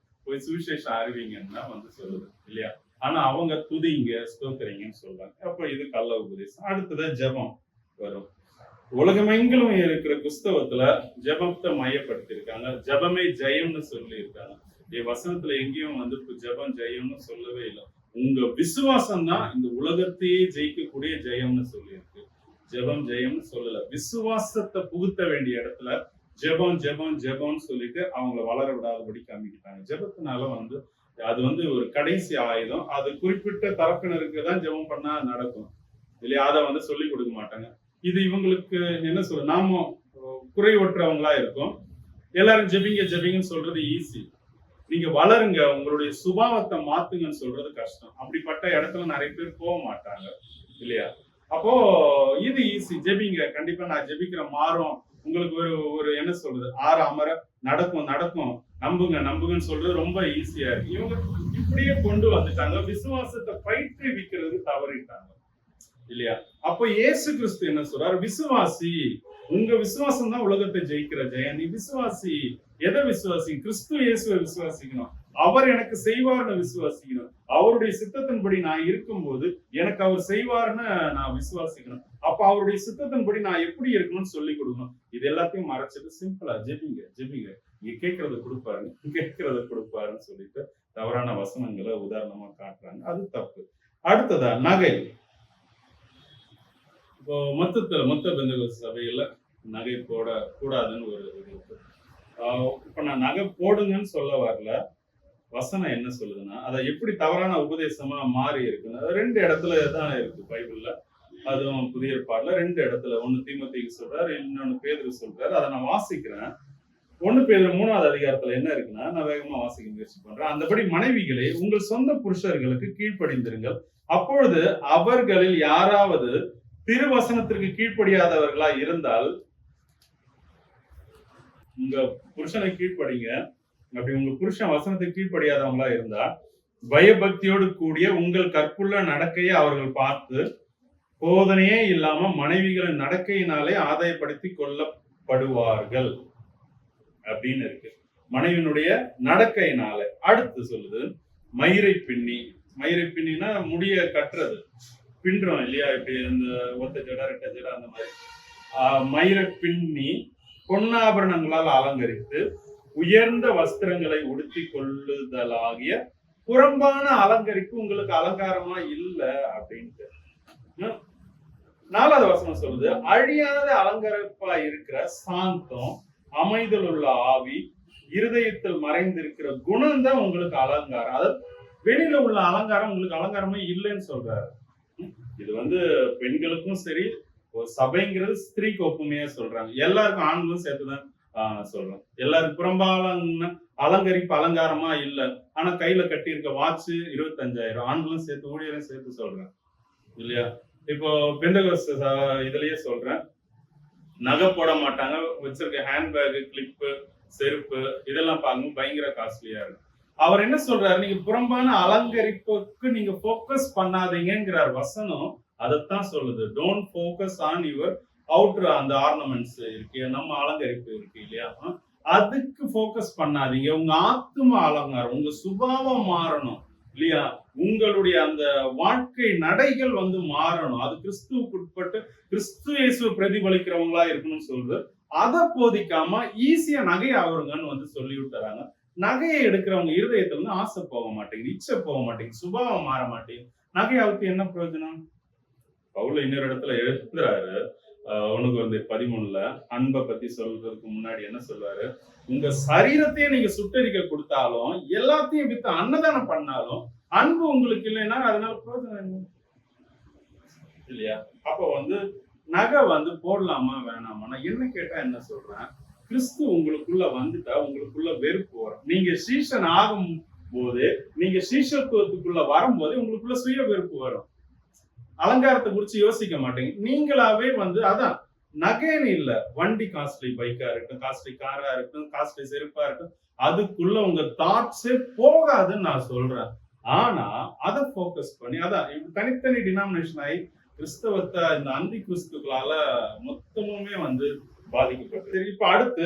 போய் சுவிசேஷம் அறிவிங்கன்னு தான் வந்து சொல்லுது இல்லையா? ஆனா அவங்க துதிங்க ஸ்தோத்திரிங்கன்னு சொல்றாங்க. அப்ப இது கள்ள உபதேசம். அடுத்ததான் ஜெபம் வரும். உலகமெங்கிலும் இருக்கிற கிறிஸ்தவத்துல ஜெபத்தை மையப்படுத்தி இருக்காங்க. ஜெபமே ஜெயம்னு சொல்லி இருக்காங்க. வசனத்துல எங்கேயும் வந்து ஜெபம் ஜெயம்னு சொல்லவே இல்லை. உங்க விசுவாசம் தான் இந்த உலகத்தையே ஜெயிக்கக்கூடிய ஜெயம்னு சொல்லியிருக்கு. ஜெபம் ஜெயம்னு சொல்லல. விசுவாசத்தை புகுத்த வேண்டிய இடத்துல ஜெபம் ஜெபம் ஜெபம்னு சொல்லிட்டு அவங்கள வளர விடாதபடி காமிக்கிட்டாங்க. ஜெபத்தினால வந்து அது வந்து ஒரு கடைசி ஆயுதம். அது குறிப்பிட்ட தரப்பினருக்கு தான் ஜெபம் பண்ணா நடக்கும் இல்லையா? அதை வந்து சொல்லி கொடுக்க மாட்டாங்க. இது இவங்களுக்கு என்ன சொல்ற, நாம குறைவற்றவங்களா இருக்கும். எல்லாரும் ஜெபிங்க ஜெபிங்கன்னு சொல்றது ஈஸி. நீங்க வளருங்க, உங்களுடைய சுபாவத்தை மாத்துங்கன்னு சொல்றது கஷ்டம். அப்படிப்பட்ட இடத்துல நிறைய பேர் போக மாட்டாங்க இல்லையா? அப்போ இது ஈஸி. ஜெபிங்க, கண்டிப்பா நான் ஜெபிக்கிற மாறும், உங்களுக்கு ஒரு ஒரு என்ன சொல்றது, ஆற அமர நடக்கும் நடக்கும், நம்புங்க நம்புங்கன்னு சொல்றது ரொம்ப ஈஸியா இருக்கு. இவங்க இப்படியே கொண்டு வந்துட்டாங்க. விசுவாசத்தை பயிற்றுவிக்கிறது தவறிட்டாங்க இல்லையா? அப்போ இயேசு கிறிஸ்து என்ன சொல்றாரு? விசுவாசி, உங்க விசுவாசம் தான் உலகத்தை ஜெயிக்கிற ஜெயம். நீ விசுவாசி. எதை விசுவாசி? கிறிஸ்து இயேசுவை விசுவாசிக்கணும். அவர் எனக்கு செய்வார்னு விசுவாசிக்கணும். அவருடைய சித்தத்தின்படி நான் இருக்கும்போது எனக்கு அவர் செய்வார்னு நான் விசுவாசிக்கணும். அப்ப அவருடைய சித்தத்தின்படி நான் எப்படி இருக்கணும்னு சொல்லி கொடுக்கணும். இது எல்லாத்தையும் மறைச்சிட்டு சிம்பிளா ஜெபிங்க ஜெபிங்க, இங்க கேட்கறத கொடுப்பாருன்னு சொல்லிட்டு தவறான வசனங்களை உதாரணமா காட்டுறாங்க. அது தப்பு. அடுத்ததா நகை. இப்போ மொத்த பெந்தகோஸ்து சபையில நகை போட கூடாதுன்னு ஒரு இருக்கு. இப்ப நான் நகை போடுங்கன்னு சொல்ல வரல. வசனம் என்ன சொல்லுதுன்னா, அதை எப்படி தவறான உபதேசமா மாறி இருக்குன்னு 2 இடத்துல தான் இருக்கு பைபிள்ல. அதுவும் புதிய ஏற்பாடுல 2 இடத்துல. 1 தீமோத்தேயுக்கு சொல்றாரு, இன்னொன்னு பேதுரு சொல்றாரு. அதை நான் வாசிக்கிறேன். 1 பேதுரு 3வது அதிகாரத்துல என்ன இருக்குன்னா, நான் வேகமா வாசிக்க முயற்சி பண்றேன். அந்தபடி மனைவிகளே, உங்கள் சொந்த புருஷர்களுக்கு கீழ்ப்படிந்திருங்கள். அப்பொழுது அவர்களில் யாராவது திருவசனத்திற்கு கீழ்ப்படியாதவர்களா இருந்தால், உங்க புருஷனை கீழ்ப்படிங்க. அப்படி உங்க புருஷன் வசனத்துக்கு கீழ்ப்படியாதவங்களா இருந்தா, பயபக்தியோடு கூடிய உங்கள் கற்புள்ள நடக்கையை அவர்கள் பார்த்து போதனையே இல்லாம மனைவிகளின் நடக்கையினாலே ஆதாயப்படுத்தி கொள்ளப்படுவார்கள் அப்படின்னு இருக்கு. மனைவியினுடைய நடக்கையினால. அடுத்து சொல்லுது, மயிரை பின்னினா முடிய கட்டுறது, பின்றோம் இல்லையா? இப்படி இந்த ஒத்த ஜடை 2 ஜடை அந்த மாதிரி. மயிரை பின்னி பொன்னாபரணங்களால் அலங்கரித்து உயர்ந்த வஸ்திரங்களை உடுத்தி கொள்ளுதலாகிய புறம்பான அலங்கரிப்பு உங்களுக்கு அலங்காரமா இல்ல அப்படின்ட்டு. 4வது வசனம் சொல்லுது, அழியாத அலங்கரிப்பா இருக்கிற சாந்தம், அமைதல் உள்ள ஆவி, இருதயத்தில் மறைந்திருக்கிற குணம் தான் உங்களுக்கு அலங்காரம். அதாவது வெளியில உள்ள அலங்காரம் உங்களுக்கு அலங்காரமே இல்லைன்னு சொல்றாரு. இது வந்து பெண்களுக்கும் சரி, சபைங்கிறது ஸ்திரீக்கு ஒப்புமையா சொல்றாங்க. எல்லாருக்கும் ஆண்களும் சேர்த்துதான் சொல்றோம். எல்லாரும் புறம்பால அலங்கரிப்பு அலங்காரமா இல்ல. ஆனா கையில கட்டி இருக்க வாட்ச் 25,000. ஆண்களும் சேர்த்து ஊழியரையும் சேர்த்து சொல்றேன் இல்லையா? இப்போ பெந்தகோஸ்து இதுலயே சொல்றேன், நகை போட மாட்டாங்க, வச்சிருக்க ஹேண்ட்பேக், கிளிப்பு, செருப்பு இதெல்லாம் பாருங்க பயங்கர காஸ்ட்லியா இருக்கு. அவர் என்ன சொல்றாரு? நீங்க புறம்பான அலங்கரிப்புக்கு நீங்க போக்கஸ் பண்ணாதீங்கிறார் வசனம். அதைத்தான் சொல்லுது. Don't focus on your outer, அந்த ஆர்னமெண்ட்ஸ் இருக்கு, நம்ம அலங்கரிப்பு இருக்கு இல்லையா? அதுக்கு போக்கஸ் பண்ணாதீங்க. உங்க ஆத்தும அலங்காரம், உங்க சுபாவம் மாறணும் இல்லையா? உங்களுடைய அந்த வாழ்க்கை நடைகள் வந்து மாறணும். அது கிறிஸ்துவுக்கு உட்பட்டு கிறிஸ்து இயேசுவை பிரதிபலிக்கிறவங்களா இருக்கணும்னு சொல்றது. அதை போதிக்காம ஈஸியா நகை ஆகுறங்கன்னு வந்து சொல்லி விட்டுறாங்க. நகையை எடுக்கிறவங்க இருதயத்துல இருந்து ஆசை போக மாட்டேங்குது, இச்சை போக மாட்டேங்குது, சுபாவம் மாற மாட்டேங்குது. நகையாவுக்கு என்ன பிரயோஜனம்? பவுல் இன்னொரு இடத்துல எழுதுறாரு, 1 கொரிந்தியர் 13ல அன்பை பத்தி சொல்றதுக்கு முன்னாடி என்ன சொல்றாரு? உங்க சரீரத்தையே நீங்க சுட்டரிக்க கொடுத்தாலும், எல்லாத்தையும் வித்து அன்னதானம் பண்ணாலும், அன்பு உங்களுக்கு இல்லைன்னா அதனால பிரயோஜனம் இல்லையா? அப்ப வந்து நகை வந்து போடலாமா வேணாமா? நான் என்ன கேட்டா என்ன சொல்றேன், கிறிஸ்து உங்களுக்குள்ள வந்துட்டா உங்களுக்குள்ள வெறுப்பு வரும். நீங்க சீஷன் ஆகும் போது, நீங்க சீஷத்துவத்துக்குள்ள வரும்போது உங்களுக்குள்ள சுய வெறுப்பு வரும். அலங்காரத்தை குறிச்சு யோசிக்க மாட்டீங்க. நீங்களாவே வந்து அதான் நகைன்னு இல்ல, வண்டி காஸ்ட்லி பைக்கா இருக்கட்டும், காஸ்ட்லி காரா இருக்கட்டும், காஸ்ட்லி செருப்பா இருக்கட்டும், அதுக்குள்ள உங்க தாட்ஸே போகாதுன்னு நான் சொல்றேன். ஆனா அதை போக்கஸ் பண்ணி, அதான் தனித்தனி டினாமினேஷன் ஆகி கிறிஸ்தவத்தை இந்த அந்தி கிறிஸ்துக்களால மொத்தமுமே வந்து பாதிக்கப்பட்டது. இப்ப அடுத்து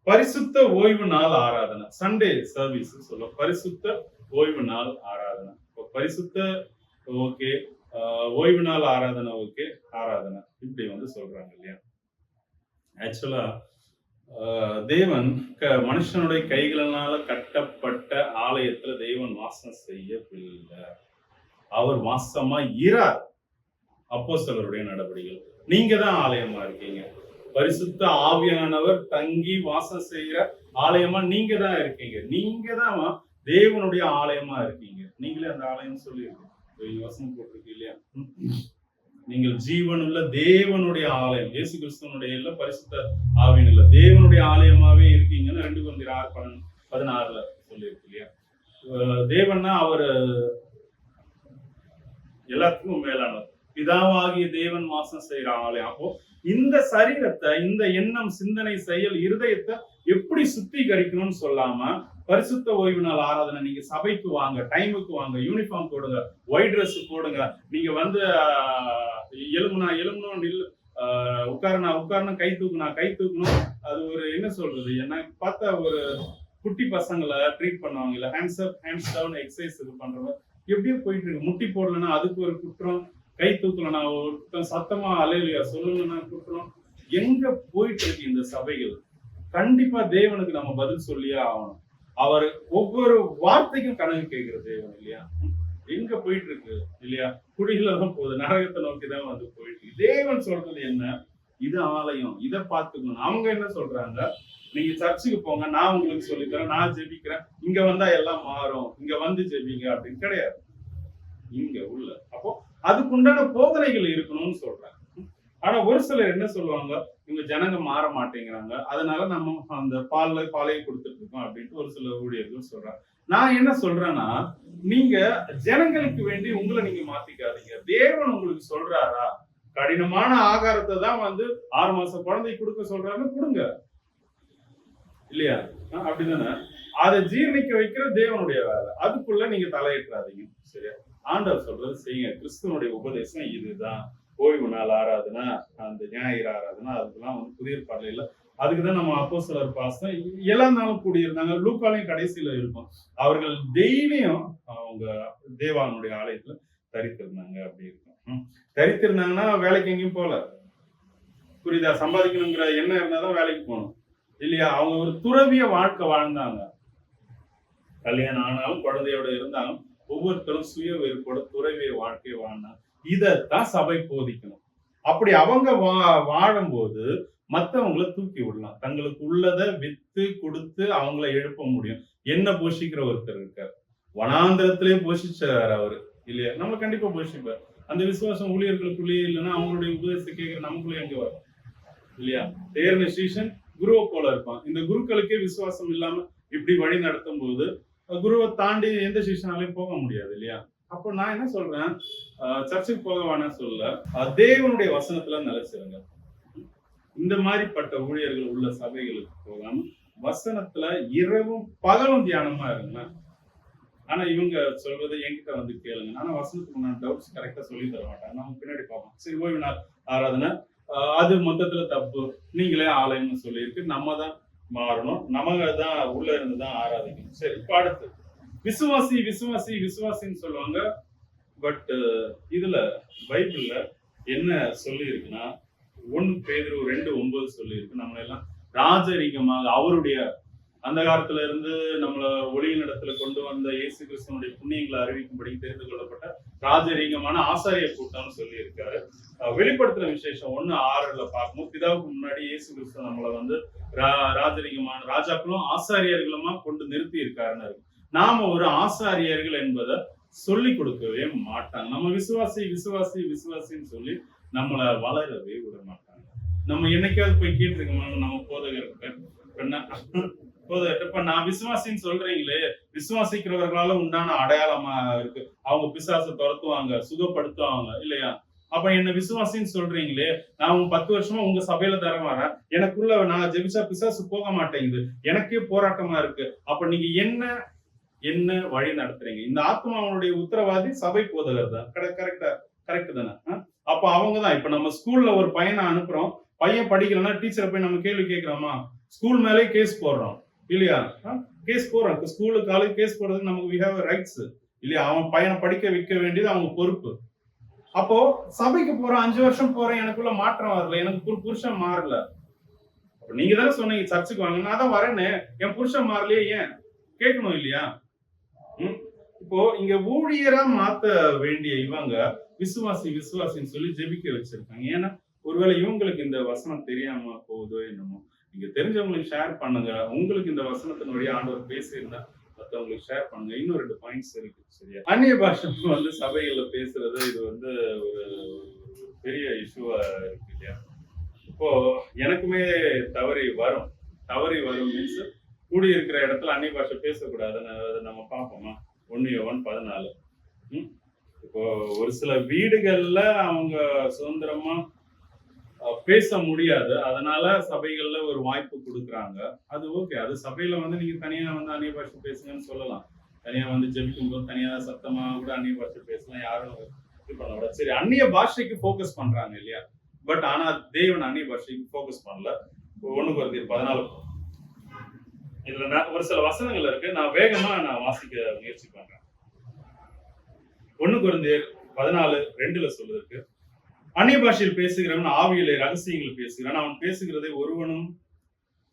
பரிசுத்த ஓய்வு நாள் ஆராதனை, சண்டே சர்வீஸ் சொல்ல, பரிசுத்த ஓய்வு நாள் ஆராதனை. பரிசுத்த ஓகே, ஓய்வு நாள் ஆராதனை ஓகே, ஆராதனை இப்படி வந்து சொல்றாங்க இல்லையா? ஆக்சுவலா தேவன் மனுஷனுடைய கைகளினால கட்டப்பட்ட ஆலயத்துல தேவன் வாசம் செய்யவில்லை. அவர் வாசமா இரார். அப்போஸ்தலருடைய நடவடிக்கைகள். நீங்க தான் ஆலயமா இருக்கீங்க. பரிசுத்த ஆவியானவர் தங்கி வாசம் செய்யற ஆலயமா நீங்க தான் இருக்கீங்க. நீங்க தான் தேவனுடைய ஆலயமா இருக்கீங்க. நீங்களே அந்த ஆலயம் சொல்லியிருக்கீங்க, வசனம் போட்டிருக்கு இல்லையா? நீங்கள் ஜீவனுள்ள தேவனுடைய ஆலயம், இயேசு கிறிஸ்துவனுடைய இல்ல, பரிசுத்த ஆவியின் இல்ல, தேவனுடைய ஆலயமாவே இருக்கீங்கன்னு 2 Corinthians 6:16 சொல்லியிருக்கு இல்லையா? தேவன்னா அவர் எல்லாத்துக்கும் மேலானவர். பிதாவாகிய தேவன் வாசம் செய்யற ஆலயம். அப்போ இந்த சரீரத்தை, இந்த எண்ணம், சிந்தனை, செயல், இருதயத்தை எப்படி சுத்திகரிக்கணும்னு சொல்லாம, பரிசுத்த ஓய்வு நாள் ஆராதனை நீங்க சபைக்கு வாங்க, டைமுக்கு வாங்க, யூனிஃபார்ம் போடுங்க, ஒயிட் ட்ரெஸ் போடுங்க, நீங்க வந்து எழுமணும் உட்காரணும், கை தூக்கணும். அது ஒரு என்ன சொல்றது, எனக்கு பார்த்தா ஒரு குட்டி பசங்களை ட்ரீட் பண்ணுவாங்க இல்ல, hands up hands down exercise இது பண்றவங்க எப்படியோ போயிட்டு இருக்கு. முட்டி போடலன்னா அதுக்கு ஒரு குற்றம், கை தூக்கலன்னா ஒருத்தன் சத்தமா அலையிலையா சொல்லணும்னா குற்றம். எங்க போயிட்டு இருக்கு இந்த சபைகள்? கண்டிப்பா தேவனுக்கு நம்ம பதில் சொல்லியே ஆகணும். அவர் ஒவ்வொரு வார்த்தைக்கும் கணக்கு கேட்கிற தேவன் இல்லையா? எங்க போயிட்டு இருக்கு இல்லையா? குடிகள தான் போகுது, நரகத்தை நோக்கி தான் வந்து போயிட்டு இருக்கு. தேவன் சொல்றது என்ன? இது ஆலயம், இதை பார்த்துக்கணும். அவங்க என்ன சொல்றாங்க? நீங்க சர்ச்சுக்கு போங்க, நான் உங்களுக்கு சொல்லித்தரேன், நான் ஜெபிக்கிறேன், இங்க வந்தா எல்லாம் மாறும், இங்க வந்து ஜெபிங்க அப்படின்னு கிடையாது. இங்க உள்ள அப்போ அதுக்குண்டான போதனைகள் இருக்கணும்னு சொல்றாங்க. ஆனா ஒரு சிலர் என்ன சொல்லுவாங்க, இவங்க ஜனங்க மாற மாட்டேங்கிறாங்க, அதனால நம்ம அந்த பாலையை கொடுத்துட்டு இருக்கோம் அப்படின்ட்டு ஒரு சில ஊழியர்கள் சொல்றாங்க. நான் என்ன சொல்றேன்னா, நீங்க ஜனங்களுக்கு வேண்டி உங்களை நீங்க மாத்திக்காதீங்க. தேவன் உங்களுக்கு சொல்றாரா, கடினமான ஆகாரத்தை தான் வந்து 6 மாச குழந்தை கொடுக்க சொல்றாருன்னு கொடுங்க இல்லையா? அப்படிதானே? அதை ஜீர்ணிக்க வைக்கிற தேவனுடைய வேலை. அதுக்குள்ள நீங்க தலையிட்டாதீங்க. சரியா? ஆண்டவர் சொல்றது செய்யுங்க. கிறிஸ்துவனுடைய உபதேசம் இதுதான். ஓய்வு நாள் ஆராதனை, அந்த ஞாயிறு ஆராதனை, அதுக்கெல்லாம் வந்து புதிய ஏற்பாடுல இல்ல. அதுக்குதான் நம்ம அப்போஸ்தலர் பாசம் எல்லா நாளும் கூடியிருந்தாங்க. லூக்காலையும் கடைசியில இருக்கும். அவர்கள் டெய்லியும் அவங்க தேவானுடைய ஆலயத்துல தரித்திருந்தாங்க. அப்படி இருக்கும். தரித்திருந்தாங்கன்னா வேலைக்கு எங்கேயும் போல, புரியுதா? சம்பாதிக்கணுங்கிற எண்ணம் இருந்தாதான் வேலைக்கு போகணும் இல்லையா? அவங்க ஒரு துறவிய வாழ்க்கை வாழ்ந்தாங்க. கல்யாணம் ஆனாலும் குழந்தையோட இருந்தாலும் ஒவ்வொருத்தரும் சுய வெறுப்போட துறவிய வாழ்க்கையை வாழ்ந்தாங்க. இதத்தான் சபை போதிக்கணும். அப்படி அவங்க வாழும்போது மற்றவங்களை தூக்கி விடலாம். தங்களுக்கு உள்ளதை வித்து கொடுத்து அவங்கள எழுப்ப முடியும். என்ன போஷிக்கிற ஒருத்தர் இருக்கார், வனாந்திரத்திலே போஷிச்சார் அவரு இல்லையா? நம்ம கண்டிப்பா போஷிப்பார். அந்த விசுவாசம் ஊழியர்களுக்குள்ளேயே இல்லைன்னா அவங்களுடைய உபதேசத்தை கேட்கிற நமக்குள்ளே எங்க வரும் இல்லையா? தேர்ந்த சீசன் குருவை போல இருப்பான். இந்த குருக்களுக்கே விசுவாசம் இல்லாம இப்படி வழி நடத்தும் போது குருவை தாண்டி எந்த சீசனாலையும் போக முடியாது இல்லையா? அப்போ நான் என்ன சொல்றேன், சர்ச்சுக்கு போக வேணாம் சொல்ல, தேவனுடைய வசனத்துல நிலைச்சிருங்க. இந்த மாதிரிப்பட்ட ஊழியர்கள் உள்ள சபைகளுக்கு போகாம வசனத்துல இரவும் பகலும் தியானமா இருங்க. ஆனா இவங்க சொல்றதை என்கிட்ட வந்து கேளுங்க. ஆனா வசனத்துக்கு நான் டவுட்ஸ் கரெக்டா சொல்லி தர மாட்டாங்க. நம்ம பின்னாடி பார்ப்போம். சரி, ஓய்வு நாள் ஆராதனை அது மொத்தத்துல தப்பு, நீங்களே ஆலயம்னு சொல்லியிருக்கு, நம்ம தான் மாறணும், நம்ம தான் உள்ள இருந்து தான் ஆராதிக்கணும். சரி, இப்ப அடுத்து விசுவாசி விசுவாசி விசுவாசின்னு சொல்லுவாங்க. பட் இதுல பைபிள்ல என்ன சொல்லி இருக்குன்னா, 1 பேதுரு 2:9 சொல்லி இருக்கு, நம்மள எல்லாம் ராஜரீகமாக அவருடைய அந்த காலத்துல இருந்து நம்மள ஒளியின் இடத்துல கொண்டு வந்த இயேசு கிறிஸ்துவனுடைய புண்ணியங்களை அறிவிக்கும்படி தெரிந்து கொள்ளப்பட்ட ராஜரீகமான ஆசாரிய கூட்டம்னு சொல்லி இருக்காரு. வெளிப்படுத்துற விசேஷம் 1:6 பார்க்கும்போது, பிதாவுக்கு முன்னாடி இயேசு கிறிஸ்து நம்மளை வந்து ராஜரீகமான ராஜாக்களும் ஆசாரியர்களுமா கொண்டு நிறுத்தி இருக்காருன்னு இருக்கு. நாம ஒரு ஆசாரியர்கள் என்பதை சொல்லி கொடுக்கவே மாட்டாங்க. நம்ம விசுவாசி விசுவாசி விசுவாசின்னு சொல்லி நம்மளை வளரவே விட மாட்டாங்க. நம்ம என்னைக்காவது போய் கேட்டிருக்கோம் நம்ம போதகர்கிட்ட, இப்ப நான் விசுவாசின்னு சொல்றீங்களே, விசுவாசிக்கிறவர்களால உண்டான அடையாளமா இருக்கு, அவங்க பிசாசை துரத்துவாங்க, சுகப்படுத்துவாங்க இல்லையா? அப்ப என்ன விசுவாசின்னு சொல்றீங்களே, நான் 10 வருஷமா உங்க சபையில தர வரேன், எனக்குள்ள நான் ஜெபிச்சா பிசாசு போக மாட்டேங்குது, எனக்கே போராட்டமா இருக்கு. அப்ப நீங்க என்ன வழி நடத்துறீங்க? இந்த ஆத்மாவுடைய உத்தரவாதி சபை போதகர் தான். கரெக்ட் தானே? அப்ப அவங்கதான். இப்ப நம்ம ஸ்கூல்ல ஒரு பையனை அனுப்புறோம், பையன் படிக்கலன்னா டீச்சரை போய் நம்ம கேள்வி கேட்கிறோமா? ஸ்கூல் மேலே கேஸ் போடுறோம் இல்லையா? கேஸ் போடுறோம். ஸ்கூலு காலேஜ் கேஸ் போடுறதுக்கு நமக்கு we have rights இல்லையா? அவன் பையனை படிக்க வைக்க வேண்டியது அவங்க பொறுப்பு. அப்போ சபைக்கு போறேன், 5 வருஷம் போறேன், எனக்குள்ள மாற்றம் வரல, எனக்கு புருஷன் மாறல. நீங்க தானே சொன்னீங்க சர்ச்சுக்கு வாங்க, நான் தான் வரேன்னு, என் புருஷன் மாறலையே, ஏன் கேட்கணும் இல்லையா? இப்போ இங்க ஊழியரா மாத்த வேண்டிய இவங்க விசுவாசின்னு சொல்லி ஜெபிக்க வச்சிருக்காங்க. ஏன்னா ஒருவேளை இவங்களுக்கு இந்த வசனம் தெரியாம போகுதோ என்னமோ. நீங்க தெரிஞ்சவங்களுக்கு ஷேர் பண்ணுங்க. உங்களுக்கு இந்த வசனத்தின் வழியா ஆண்டவர் பேசியிருந்தா மத்தவங்களுக்கு ஷேர் பண்ணுங்க. இன்னும் 2 பாயிண்ட்ஸ் இருக்கு. சரியா? அந்நிய பாஷை சபைகள்ல பேசுறது இது ஒரு பெரிய இஷ்யூவா இருக்கு இல்லையா? இப்போ எனக்குமே தவறி வரும் மீன்ஸ் கூடி இருக்கிற இடத்துல அந்நிய பாஷை பேசக்கூடாதுன்னு அதை நம்ம பார்ப்போமா? 1 யோவான் 14. இப்போ ஒரு சில வீடுகள்ல அவங்க சுதந்திரமா பேச முடியாது, அதனால சபைகள்ல ஒரு வாய்ப்பு கொடுக்குறாங்க. அது ஓகே. அது சபையில நீங்க தனியா அந்நிய பாஷை பேசுங்கன்னு சொல்லலாம். தனியா ஜெபிக்கும் போது தனியா சத்தமா கூட அந்நிய பாஷை பேசலாம். யாரும் இது பண்ண விட. சரி, அந்நிய பாஷைக்கு போக்கஸ் பண்றாங்க இல்லையா? பட் ஆனா தேவன் அந்நிய பாஷைக்கு போக்கஸ் பண்ணல. 1 கொரிந்தியர் 14. இதுல ஒரு சில வசனங்கள் இருக்கு. நான் வேகமா வாசிக்க முயற்சி பண்றேன். 1 கொரிந்தியர் 14:2 சொல்லுது, அந்நிய பாஷையில் பேசுகிறவன் ஆவியிலே ரகசியங்கள் பேசுகிறான், அவன் பேசுகிறதை ஒருவனும்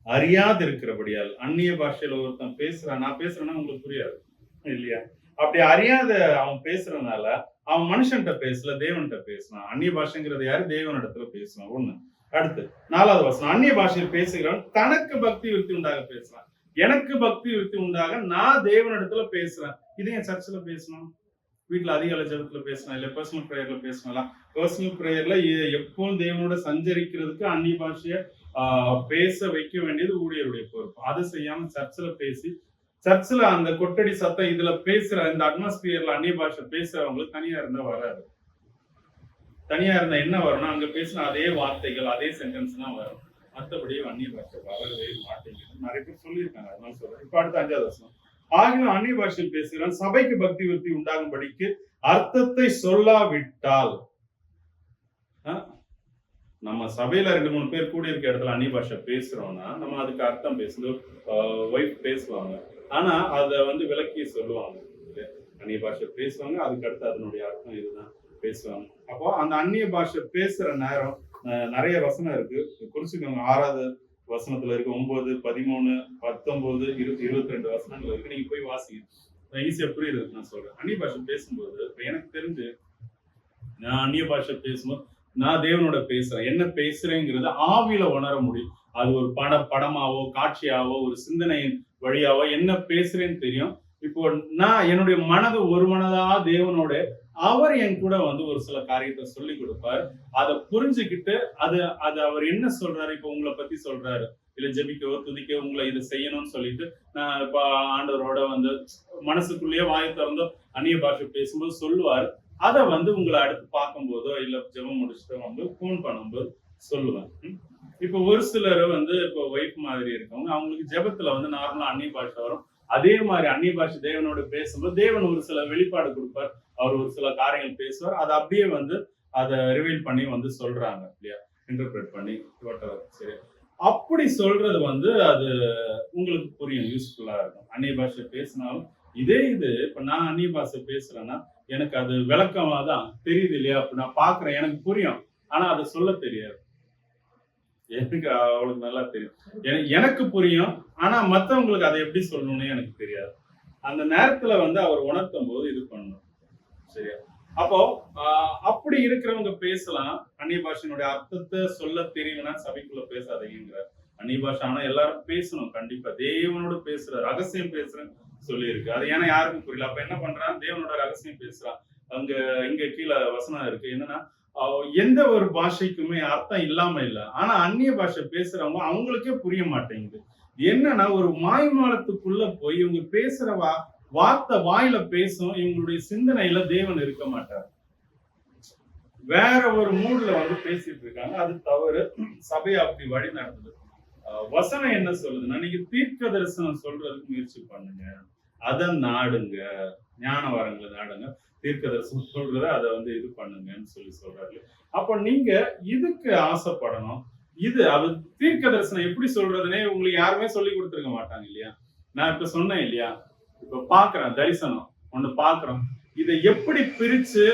அறியாதிருக்கிறபடியால். அந்நிய பாஷையில ஒருத்தன் பேசுறான், நான் பேசுறேன்னா உங்களுக்கு புரியாது இல்லையா? அப்படி அறியாத அவன் பேசுறதுனால அவன் மனுஷன்கிட்ட பேசல, தேவன்கிட்ட பேசுறான். அந்நிய பாஷைங்கிறது யாரு? தேவனிடத்துல பேசுறான். 1. அடுத்து 4வது வசனம், அந்நிய பாஷையில் பேசுகிறவன் தனக்கு பக்தி விருத்தி உண்டாக பேசுறான். எனக்கு பக்தி விருத்தி உண்டாக நான் தேவனிடத்துல பேசுறேன். இதே என் சர்ச்சில் பேசணும், வீட்டுல அதிகாலை ஜெபத்துல பேசணும், இல்ல பர்சனல் ப்ரேயர்ல பேசலாம். பர்சனல் ப்ரேயர்ல எப்பவும் தேவனோட சஞ்சரிக்கிறதுக்கு அந்நிய பாஷைய பேச வைக்க வேண்டியது ஊழியருடைய பொறுப்பு. அது செய்யாம சர்ச்சில் பேசி சர்ச்சில் அந்த கொட்டடி சத்தம் இதுல பேசுற இந்த அட்மாஸ்பியர்ல அந்நிய பாஷை பேசுறவங்களுக்கு தனியா இருந்தா வராது. தனியா இருந்தா என்ன வரும்னா அங்க பேசின அதே வார்த்தைகள் அதே சென்டென்ஸ் தான் வரும். மற்றபடி அந்நிய பாஷை வரவே மாட்டேங்குது. நிறைய பேர் சொல்லியிருக்காங்க, அதனால சொல்றேன். இப்ப அடுத்த 5வது வசனம், ஆகிலும் அந்நிய பாஷையில் பேசுகிறான் சபைக்கு பக்தி விருத்தி உண்டாகும்படிக்கு அர்த்தத்தை சொல்லாவிட்டால். நம்ம சபையில 2-3 பேர் கூடி இருக்க இடத்துல அந்நிய பாஷை பேசுறோம்னா நம்ம அதுக்கு அர்த்தம் பேசுறது ஒய்ஃப் பேசுவாங்க, ஆனா அதை விளக்கி சொல்லுவாங்க. அந்நிய பாஷை பேசுவாங்க, அதுக்கு அடுத்து அதனுடைய அர்த்தம் இதுதான் பேசுவாங்க. அப்போ அந்த அந்நிய பாஷை பேசுற நேரம் நிறைய வசனம் இருக்கு, குறிச்சுக்கோங்க. 6வது வசனத்துல இருக்கு, 9, 13, 19, 20, 22 வசனங்கள் இருக்கு. நீங்க போய் வாசிங்க, ஈஸியா புரியுது. நான் சொல்றேன், அந்நிய பாஷை பேசும்போது இப்ப எனக்கு தெரிஞ்சு நான் அந்நிய பாஷை பேசும்போது நான் தேவனோட பேசுறேன். என்ன பேசுறேங்கிறது ஆவியில உணர முடியும். அது ஒரு படமாவோ காட்சியாவோ ஒரு சிந்தனையின் வழியாவோ என்ன பேசுறேன்னு தெரியும். இப்போ நான் என்னுடைய மனது ஒரு மனதா தேவனோட, அவர் என் கூட ஒரு சில காரியத்தை சொல்லி கொடுப்பார். அதை புரிஞ்சுக்கிட்டு அது அவர் என்ன சொல்றாரு, இப்ப உங்களை பத்தி சொல்றாரு, இல்ல ஜெபிக்கவோ துதிக்கவோ உங்களை இதை செய்யணும்னு சொல்லிட்டு நான் இப்ப ஆண்டவரோட மனசுக்குள்ளேயே வாயை திறந்தோ அந்நிய பாஷை பேசும்போது சொல்லுவார். அதை உங்களை அடுத்து பார்க்கும் போதோ இல்ல ஜெபம் முடிச்சுட்டோ போன் பண்ணும்போது சொல்லுவேன். இப்ப ஒரு சிலர் இப்போ ஒய்ஃப் மாதிரி இருக்கவங்க, அவங்களுக்கு ஜெபத்துல நார்மலா அந்நிய பாஷை வரும். அதே மாதிரி அந்நிய பாஷை தேவனோட பேசும்போது தேவன் ஒரு சில வெளிப்பாடு கொடுப்பார், அவர் ஒரு சில காரியங்கள் பேசுவார். அதை அப்படியே அதை ரிவீல் பண்ணி சொல்றாங்க இல்லையா, இன்டர்பிரேட் பண்ணி சரி. அப்படி சொல்றது அது உங்களுக்கு புரியும், யூஸ்ஃபுல்லா இருக்கும். அந்நிய பாஷை பேசினாலும் இது இப்ப நான் அந்நிய பாஷை பேசுறேன்னா எனக்கு அது விளக்கமா தான் தெரியுது இல்லையா? அப்ப நான் பாக்குறேன், எனக்கு புரியும், ஆனா அதை சொல்ல தெரியாது. எனக்கு அவளுக்கு நல்லா தெரியும், எனக்கு புரியும், ஆனா மத்தவங்களுக்கு அதை எப்படி சொல்லணும்னு எனக்கு தெரியாது. அந்த நேரத்துல அவர் உணர்த்தும் போது இது பண்ணணும். சரியா? அப்போ அப்படி இருக்கிறவங்க பேசலாம். அந்நிய பாஷையினுடைய அர்த்தத்தை சொல்ல தெரியலன்னா சபைக்குள்ள பேசாதீங்கிறார். அந்நிய பாஷை ஆனா எல்லாரும் பேசணும், கண்டிப்பா தேவனோட பேசுற ரகசியம் பேசுறேன்னு சொல்லி இருக்கு. அது ஏன்னா யாருக்கும் புரியல. அப்ப என்ன பண்றான், தேவனோட ரகசியம் பேசுறான். இங்க கீழே வசனம் இருக்கு, என்னன்னா எந்த ஒரு பாஷைக்குமே அர்த்தம் இல்லாம இல்ல, ஆனா அந்நிய பாஷை பேசுறவங்க அவங்களுக்கே புரிய மாட்டேங்குது. என்னன்னா ஒரு மாய்மாலத்துக்குள்ள போய் இவங்க பேசுற வார்த்தை வாயில பேசும், இவங்களுடைய சிந்தனையில தேவன் இருக்க மாட்டார். வேற ஒரு மூட்ல பேசிட்டு இருக்காங்க, அது தவறு. சபையை அப்படி வழி நடந்தது. வசனம் என்ன சொல்லுதுன்னா, நீங்க தீர்க்க தரிசனம் சொல்றதுக்கு முயற்சி பண்ணுங்க, அதை நாடுங்க, ஞான வரங்களை நாடுங்க, தீர்க்க தரிசனம் சொல்றத அதை இது பண்ணுங்கன்னு சொல்றாரு. அப்ப நீங்க இதுக்கு ஆசைப்படணும். அது தீர்க்க தரிசனம் எப்படி சொல்றதுன்னே உங்களுக்கு யாருமே சொல்லி கொடுத்துருக்க மாட்டாங்க இல்லையா? நான் இப்ப சொன்னேன் இல்லையா, இப்ப பாக்குறேன் தரிசனம் ஒண்ணு பாக்குறோம், இதை எப்படி பிரிச்சு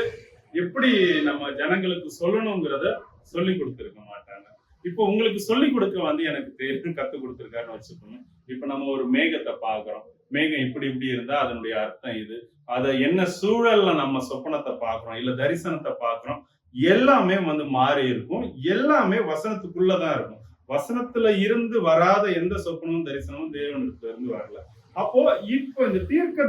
எப்படி நம்ம ஜனங்களுக்கு சொல்லணுங்கிறத சொல்லி கொடுத்துருக்க மாட்டாங்க. இப்போ உங்களுக்கு சொல்லி கொடுக்க எனக்கு தெரியும், கத்து கொடுத்துருக்காருன்னு வச்சுக்கோங்க. இப்ப நம்ம ஒரு மேகத்தை பாக்குறோம், மேகம் இப்படி இப்படி இருந்தா அதனுடைய அர்த்தம் இது. அத என்ன சூழல்ல நம்ம சொப்பனத்தை பார்க்கிறோம் இல்ல தரிசனத்தை பார்க்கிறோம், எல்லாமே வந்து மாறி இருக்கும். எல்லாமே வசனத்துக்குள்ளதான் இருக்கும். வசனத்துல இருந்து வராத எந்த சொப்பனமும் தரிசனமும் தேவனிடத்துல இருந்து வரல. அப்போ இப்ப இந்த தீர்க்க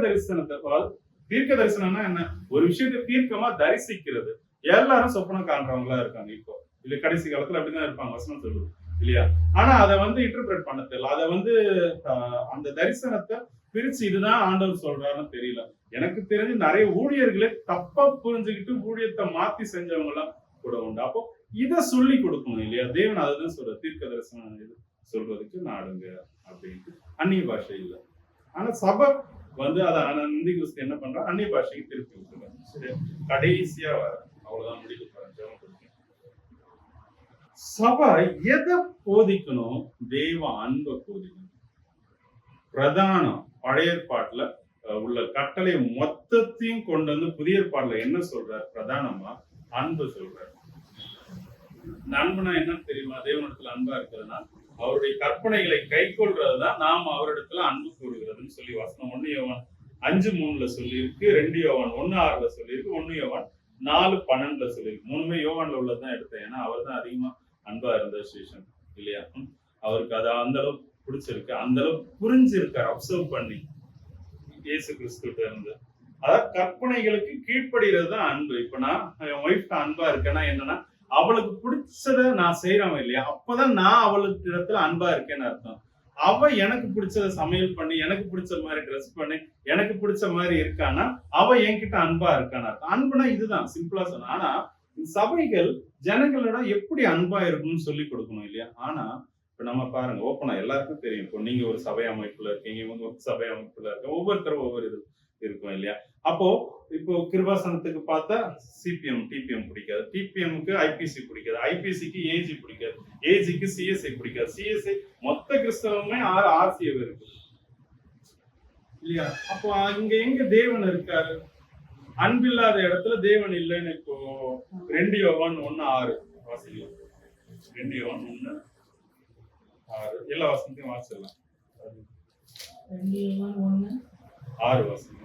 தரிசனம்னா என்ன? ஒரு விஷயத்தை தீர்க்கமா தரிசிக்கிறது. எல்லாரும் சொப்பனம் காண்றவங்களா இருக்காங்க இப்போ. இல்ல கடைசி காலத்துல அப்படிதான் இருப்பாங்க, வசனம் சொல்லுது இல்லையா? ஆனா அதை வந்து இன்டர்பிரேட் பண்ண தெரியல. அதை வந்து அந்த தரிசனத்தை பிரிச்சு இதுதான் ஆண்டவர் சொல்றாருன்னு தெரியல. எனக்கு தெரிஞ்சு நிறைய ஊழியர்களே தப்பா புரிஞ்சுக்கிட்டு ஊழியத்தை மாத்தி செஞ்சவங்க எல்லாம் கூட உண்டு. அப்போ இதை சொல்லி கொடுக்கணும் இல்லையா? தேவன் அதுதான் சொல்ற, தீர்க்க தரிசனம் இது சொல்றதுக்கு நாடுங்க அப்படின்ட்டு. அந்நிய பாஷை இல்லை. ஆனா சபை வந்து அதை நந்தி கிறிஸ்து என்ன பண்றா, அந்நிய பாஷைக்கு திருப்பி விட்டுருக்காங்க. சரி, கடைசியா வர அவ்வளவுதான் முடிவு போறேன். சபை எதை போதிக்கணும்? தெய்வ அன்பை போதிக்கணும். பிரதானம் பழைய ஏற்பாட்டுல உள்ள கட்டளை மொத்தத்தையும் கொண்டு வந்து புதிய ஏற்பாட்டுல என்ன சொல்றாரு? பிரதானமா அன்பு சொல்றாரு. அன்புனா என்னன்னு தெரியுமா? தேவனிடத்துல அன்பா இருக்கிறதுனா அவருடைய கற்பனைகளை கை கொள்றதுதான் நாம் அவரிடத்துல அன்பு கூறுகிறதுன்னு சொல்லி வசனம் 1 யோவான் 5:3 சொல்லியிருக்கு, 2 யோவான் 1:6 சொல்லியிருக்கு, 1 யோவான் 4:12 சொல்லியிருக்கு. 3மே யோவான்ல உள்ளதான் எடுத்தேன். ஏன்னா அவர் தான் அதிகமா அன்பா இருந்த ஸ்டேஷன் இல்லையா? அவருக்கு அது அந்த அளவுக்கு பிடிச்சிருக்கு, அந்த அளவுக்கு புரிஞ்சிருக்காரு அப்சர்வ் பண்ணி இயேசு கிறிஸ்துட்ட இருந்து. அதாவது கற்பனைகளுக்கு கீழ்ப்படுகிறது தான் அன்பு. இப்ப நான் என் ஒய்ஃப்ட அன்பா இருக்கேன்னா என்னன்னா, அவளுக்கு பிடிச்சத நான் செய்யறவன் இல்லையா? அப்பதான் நான் அவளுக்கு இடத்துல அன்பா இருக்கேன்னு அர்த்தம். அவ எனக்கு பிடிச்சத சமையல் பண்ணி, எனக்கு பிடிச்ச மாதிரி ட்ரெஸ் பண்ணி, எனக்கு பிடிச்ச மாதிரி இருக்கான்னா அவ என்கிட்ட அன்பா இருக்கான்னு அர்த்தம். அன்புனா இதுதான், சிம்பிளா சொன்ன. ஆனா சபைகள் ஜனங்களோட எப்படி அன்பா இருக்கும்னு சொல்லி கொடுக்கணும் இல்லையா? ஆனா இப்ப நம்ம பாருங்க, ஓப்பனா எல்லாருக்கும் தெரியும். இப்போ நீங்க ஒரு சபை அமைப்புல இருக்கீங்க, இவங்க ஒரு சபை அமைப்புல இருக்க, ஒவ்வொருத்தரும் ஒவ்வொரு இது இருக்கும் இல்லையா? அப்போ இப்போ கிருபாசனத்துக்கு பார்த்தா சிபிஎம் டிபிஎம் பிடிக்காது, டிபிஎம்க்கு ஐபிசி பிடிக்காது, ஐபிசிக்கு ஏஜி பிடிக்காது, ஏஜிக்கு சிஎஸ்ஐ பிடிக்காது, சிஎஸ்ஐ மொத்த கிறிஸ்தவமே ஆர்சிஎவ் இருக்கு இல்லையா? அப்போ இங்க எங்க தேவன் இருக்காரு? அன்பில்லாத இடத்துல தேவன் இல்லைன்னு இப்போ 2 யோவான் 1:6 வாசிக்கலாம். 2 யோவான் 1:6 எல்லா வசனத்தையும் வாசிக்கலாம். 2 யோவான் 1:6 வாசிக்கலாம்.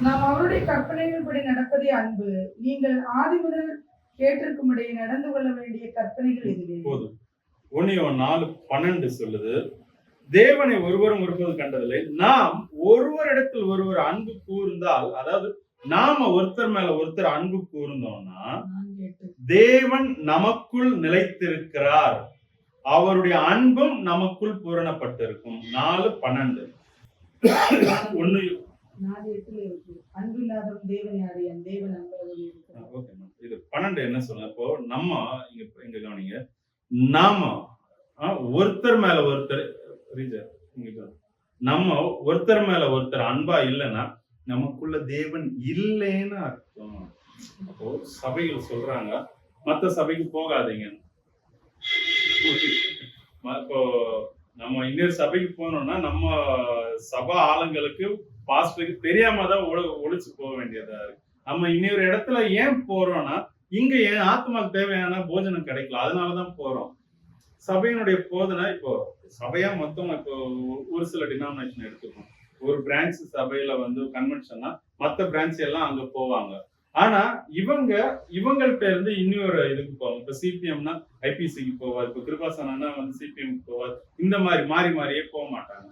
நாம் அவருடைய கற்பனைகள்படி நடப்பதே அன்பு. நீங்கள் ஆதி முதல் கேட்டிருக்கும்படி நடந்து கொள்ள வேண்டிய கற்பனைகள் இதுவே. போதும். 1 யோவான் 4:12 சொல்லுது, தேவனை ஒருவரும் ஒருபோது கண்டதில்லை, நாம் ஒருவரிடத்தில் ஒருவர் அன்பு கூர்ந்தால், அதாவது நாம ஒருத்தர் மேல ஒருத்தர் அன்பு கூர்ந்தோம்னா தேவன் நமக்குள் நிலைத்திருக்கிறார், அவருடைய அன்பும் நமக்குள் பூரணப்பட்டிருக்கும். 4:12. 4:8 இருக்கு. அன்பு இல்லாதவன் தேவனை அறியான், தேவன் அன்புள்ளவராய் இருக்கிறார். Okay ma'am. இது 12 என்ன சொல்ல? இப்போ நம்ம இங்க கவனிங்க, நாம ஒருத்தர் மேல ஒருத்தர் நம்ம ஒருத்தர் மேல ஒருத்தர் அன்பா இல்லைன்னா நமக்குள்ள தேவன் இல்லைன்னு அர்த்தம். அப்போ சபைகள் சொல்றாங்க, மத்த சபைக்கு போகாதீங்க. இப்போ நம்ம இன்னொரு சபைக்கு போனோம்னா நம்ம சபை ஆளுங்களுக்கு பாஸ்டருக்கு தெரியாம தான் ஒழிச்சு போக வேண்டியதா இருக்கு. நம்ம இன்னொரு இடத்துல ஏன் போறோம்னா, இங்க என் ஆத்மாக்கு தேவையான போஜனம் கிடைக்கல, அதனாலதான் போறோம். சபையினுடைய போதனை இப்போ சபையா மொத்தம் இப்போ ஒரு சில டினாமினேஷன் எடுத்துக்கணும். ஒரு பிரான்ச் சபையில வந்து கன்வென்ஷன்னா மத்த பிரான்ச் எல்லாம் அங்க போவாங்க. ஆனா இவங்கள்ட்ட இருந்து இன்னொரு இதுக்கு போவாங்க. இப்ப சிபிஎம்னா ஐபிசிக்கு போவார், இப்ப கிருபாசனா வந்து சிபிஎம்க்கு போவார். இந்த மாதிரி மாறி மாறியே போக மாட்டாங்க.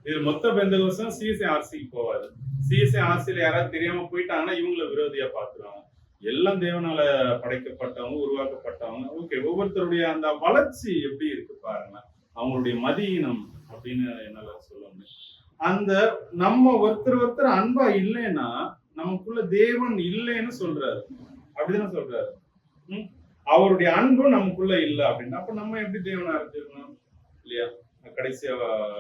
இது மொத்த பெந்தகோஸ்தும் சிஎஸ்ஐ ஆர்சிக்கு போவாது. சிஎஸ்ஐ ஆர்சியில யாராவது தெரியாம போயிட்டாங்கன்னா இவங்கள விரோதியா பாத்துருவாங்க. எல்லாம் தேவனால படைக்கப்பட்டவங்க, உருவாக்கப்பட்டவங்க. ஓகே, ஒவ்வொருத்தருடைய அந்த வளர்ச்சி எப்படி இருக்கு பாருங்க, அவங்களுடைய மதியினம் அப்படின்னு என்னால சொல்ல முடியும். அந்த நம்ம ஒருத்தர் அன்பா இல்லைன்னா நமக்குள்ள தேவன் இல்லைன்னு சொல்றாரு, அப்படிதான் சொல்றாரு. அவருடைய அன்பு நமக்குள்ள இல்லை அப்படின்னா அப்ப நம்ம எப்படி தேவனா இருக்கணும் இல்லையா? கடைசியா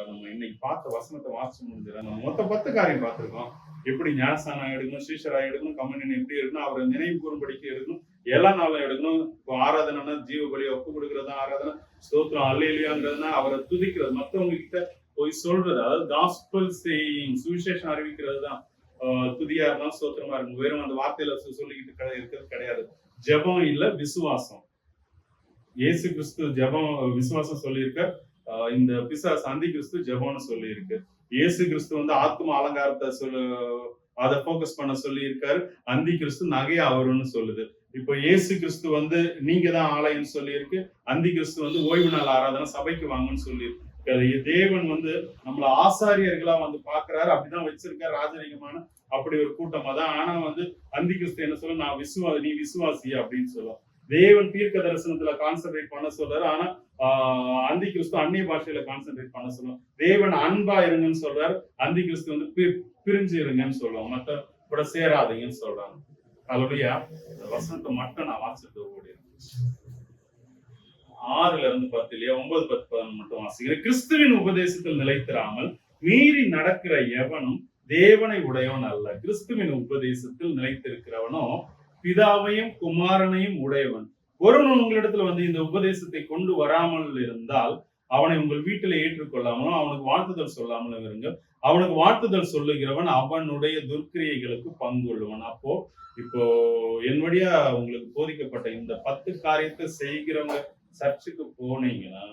நம்ம இன்னைக்கு பார்த்த வசனத்தை வாசிச்சு முடிஞ்சிட நம்ம மொத்த 10 காரியம் பார்த்திருக்கோம். எப்படி ஞானஸ்தானம் எடுக்கணும், ஸ்ரீஷரா எடுக்கணும், கம்யூனியன் எப்படி எடுக்கணும், அவரை நினைவு கூறும்படிக்கு எடுக்கணும், எல்லா நாளும் எடுக்கணும். இப்போ ஆராதனைனா ஜீவ பலியை ஒப்பு கொடுக்கறது ஆராதனை, ஸ்தோத்திரம் அல்லேலூயாங்கிறதுனா அவரை துதிக்கிறது, மற்றவங்க கிட்ட போய் சொல்றது, அதாவது காஸ்பல் சேயிங், சுவிசேஷம் அறிவிக்கிறது தான் துதியா இருந்தாலும் ஸ்தோத்திரமா இருக்கும். வெறும் அந்த வார்த்தையில சொல்லிக்கிட்டு இருக்கிறது கிடையாது. ஜெபம் இல்ல, விசுவாசம். இயேசு கிறிஸ்து ஜெபம் விசுவாசம் சொல்லியிருக்க, இந்த பிசாசு அந்தி கிறிஸ்து ஜெபம்னு சொல்லி இருக்கு. இயேசு கிறிஸ்து வந்து ஆத்ம அலங்காரத்தை அதை போக்கஸ் பண்ண சொல்லி இருக்காரு. அந்தி கிறிஸ்து நகையா வரும்னு சொல்லுது. இப்போ இயேசு கிறிஸ்து வந்து நீங்க தான் ஆலயம்னு சொல்லி இருக்கு. அந்தி கிறிஸ்து வந்து ஓய்வு நாள் ஆராதனை சபைக்கு வாங்கன்னு சொல்லி தேவன் வந்து நம்மள ஆசாரியர்களா வந்து பாக்குறாரு. அப்படிதான் வச்சிருக்காரு ராஜரீகமான அப்படி ஒரு கூட்டமா தான். ஆனா வந்து அந்தி கிறிஸ்து என்ன சொல்ல, நான் நீ விசுவாசி அப்படின்னு சொல்லுவோம். தேவன் தீர்க்க தரிசனத்துல கான்சென்ட்ரேட் பண்ண சொல்றாரு. ஆனா அந்தி கிறிஸ்து அந்நிய பாஷையில கான்சென்ட்ரேட் பண்ண சொல்லுவோம். தேவன் அன்பா இருங்கன்னு சொல்றாரு. அந்தி கிறிஸ்து வந்து பிரிஞ்சு இருங்கன்னு சொல்லுவோம். மத்த கூட சேராதீங்கன்னு சொல்றாங்க. அல்லேலூயா. இந்த வசனத்தை மட்டும் நான் வாசிட்டு ஓடிடுறேன். 6-10 இல்லையா, 9, 10, 11 மட்டும் வாசிக்கிறேன். கிறிஸ்துவின் உபதேசத்தில் நிலைத்திராமல் மீறி நடக்கிற எவனும் தேவனை உடையவன் அல்ல. கிறிஸ்துவின் உபதேசத்தில் நிலைத்திருக்கிறவனோ பிதாவையும் குமாரனையும் உடையவன். ஒருவன் உங்களிடத்துல வந்து இந்த உபதேசத்தை கொண்டு வராமல் இருந்தால் அவனை உங்கள் வீட்டில ஏற்றுக்கொள்ளாமலும் அவனுக்கு வாழ்த்துதல் சொல்லாமலும் இருங்கள். அவனுக்கு வாழ்த்துதல் சொல்லுகிறவன் அவனுடைய துர்க்கிரியைகளுக்கு பங்குள்ளவன். அப்போ இப்போ என் வழியா உங்களுக்கு போதிக்கப்பட்ட இந்த 10 காரியத்தை செய்கிறவங்க சர்ச்சுக்கு போனீங்கன்னா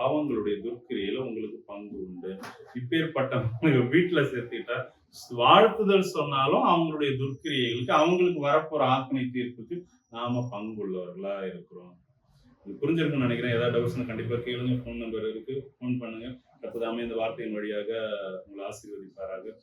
அவங்களுடைய துர்க்கிரியில உங்களுக்கு பங்கு உண்டு. இப்பேற்பட்ட வீட்டுல சேர்த்துட்டா வாழ்த்துதல் சொன்னாலும் அவங்களுடைய துர்க்கிரியைகளுக்கு அவங்களுக்கு வரப்போற ஆத்மீய தீர்ப்புக்கு நாம பங்குள்ளவர்களா இருக்கிறோம். புரிஞ்சிருக்குன்னு நினைக்கிறேன். ஏதாவது டவுட்ஸ்னா கண்டிப்பா கேளுங்க. ஃபோன் நம்பர் இருக்கு, ஃபோன் பண்ணுங்க. கர்த்தர் தாமே இந்த வார்த்தையின் வழியாக உங்களை ஆசீர்வதிப்பாராக.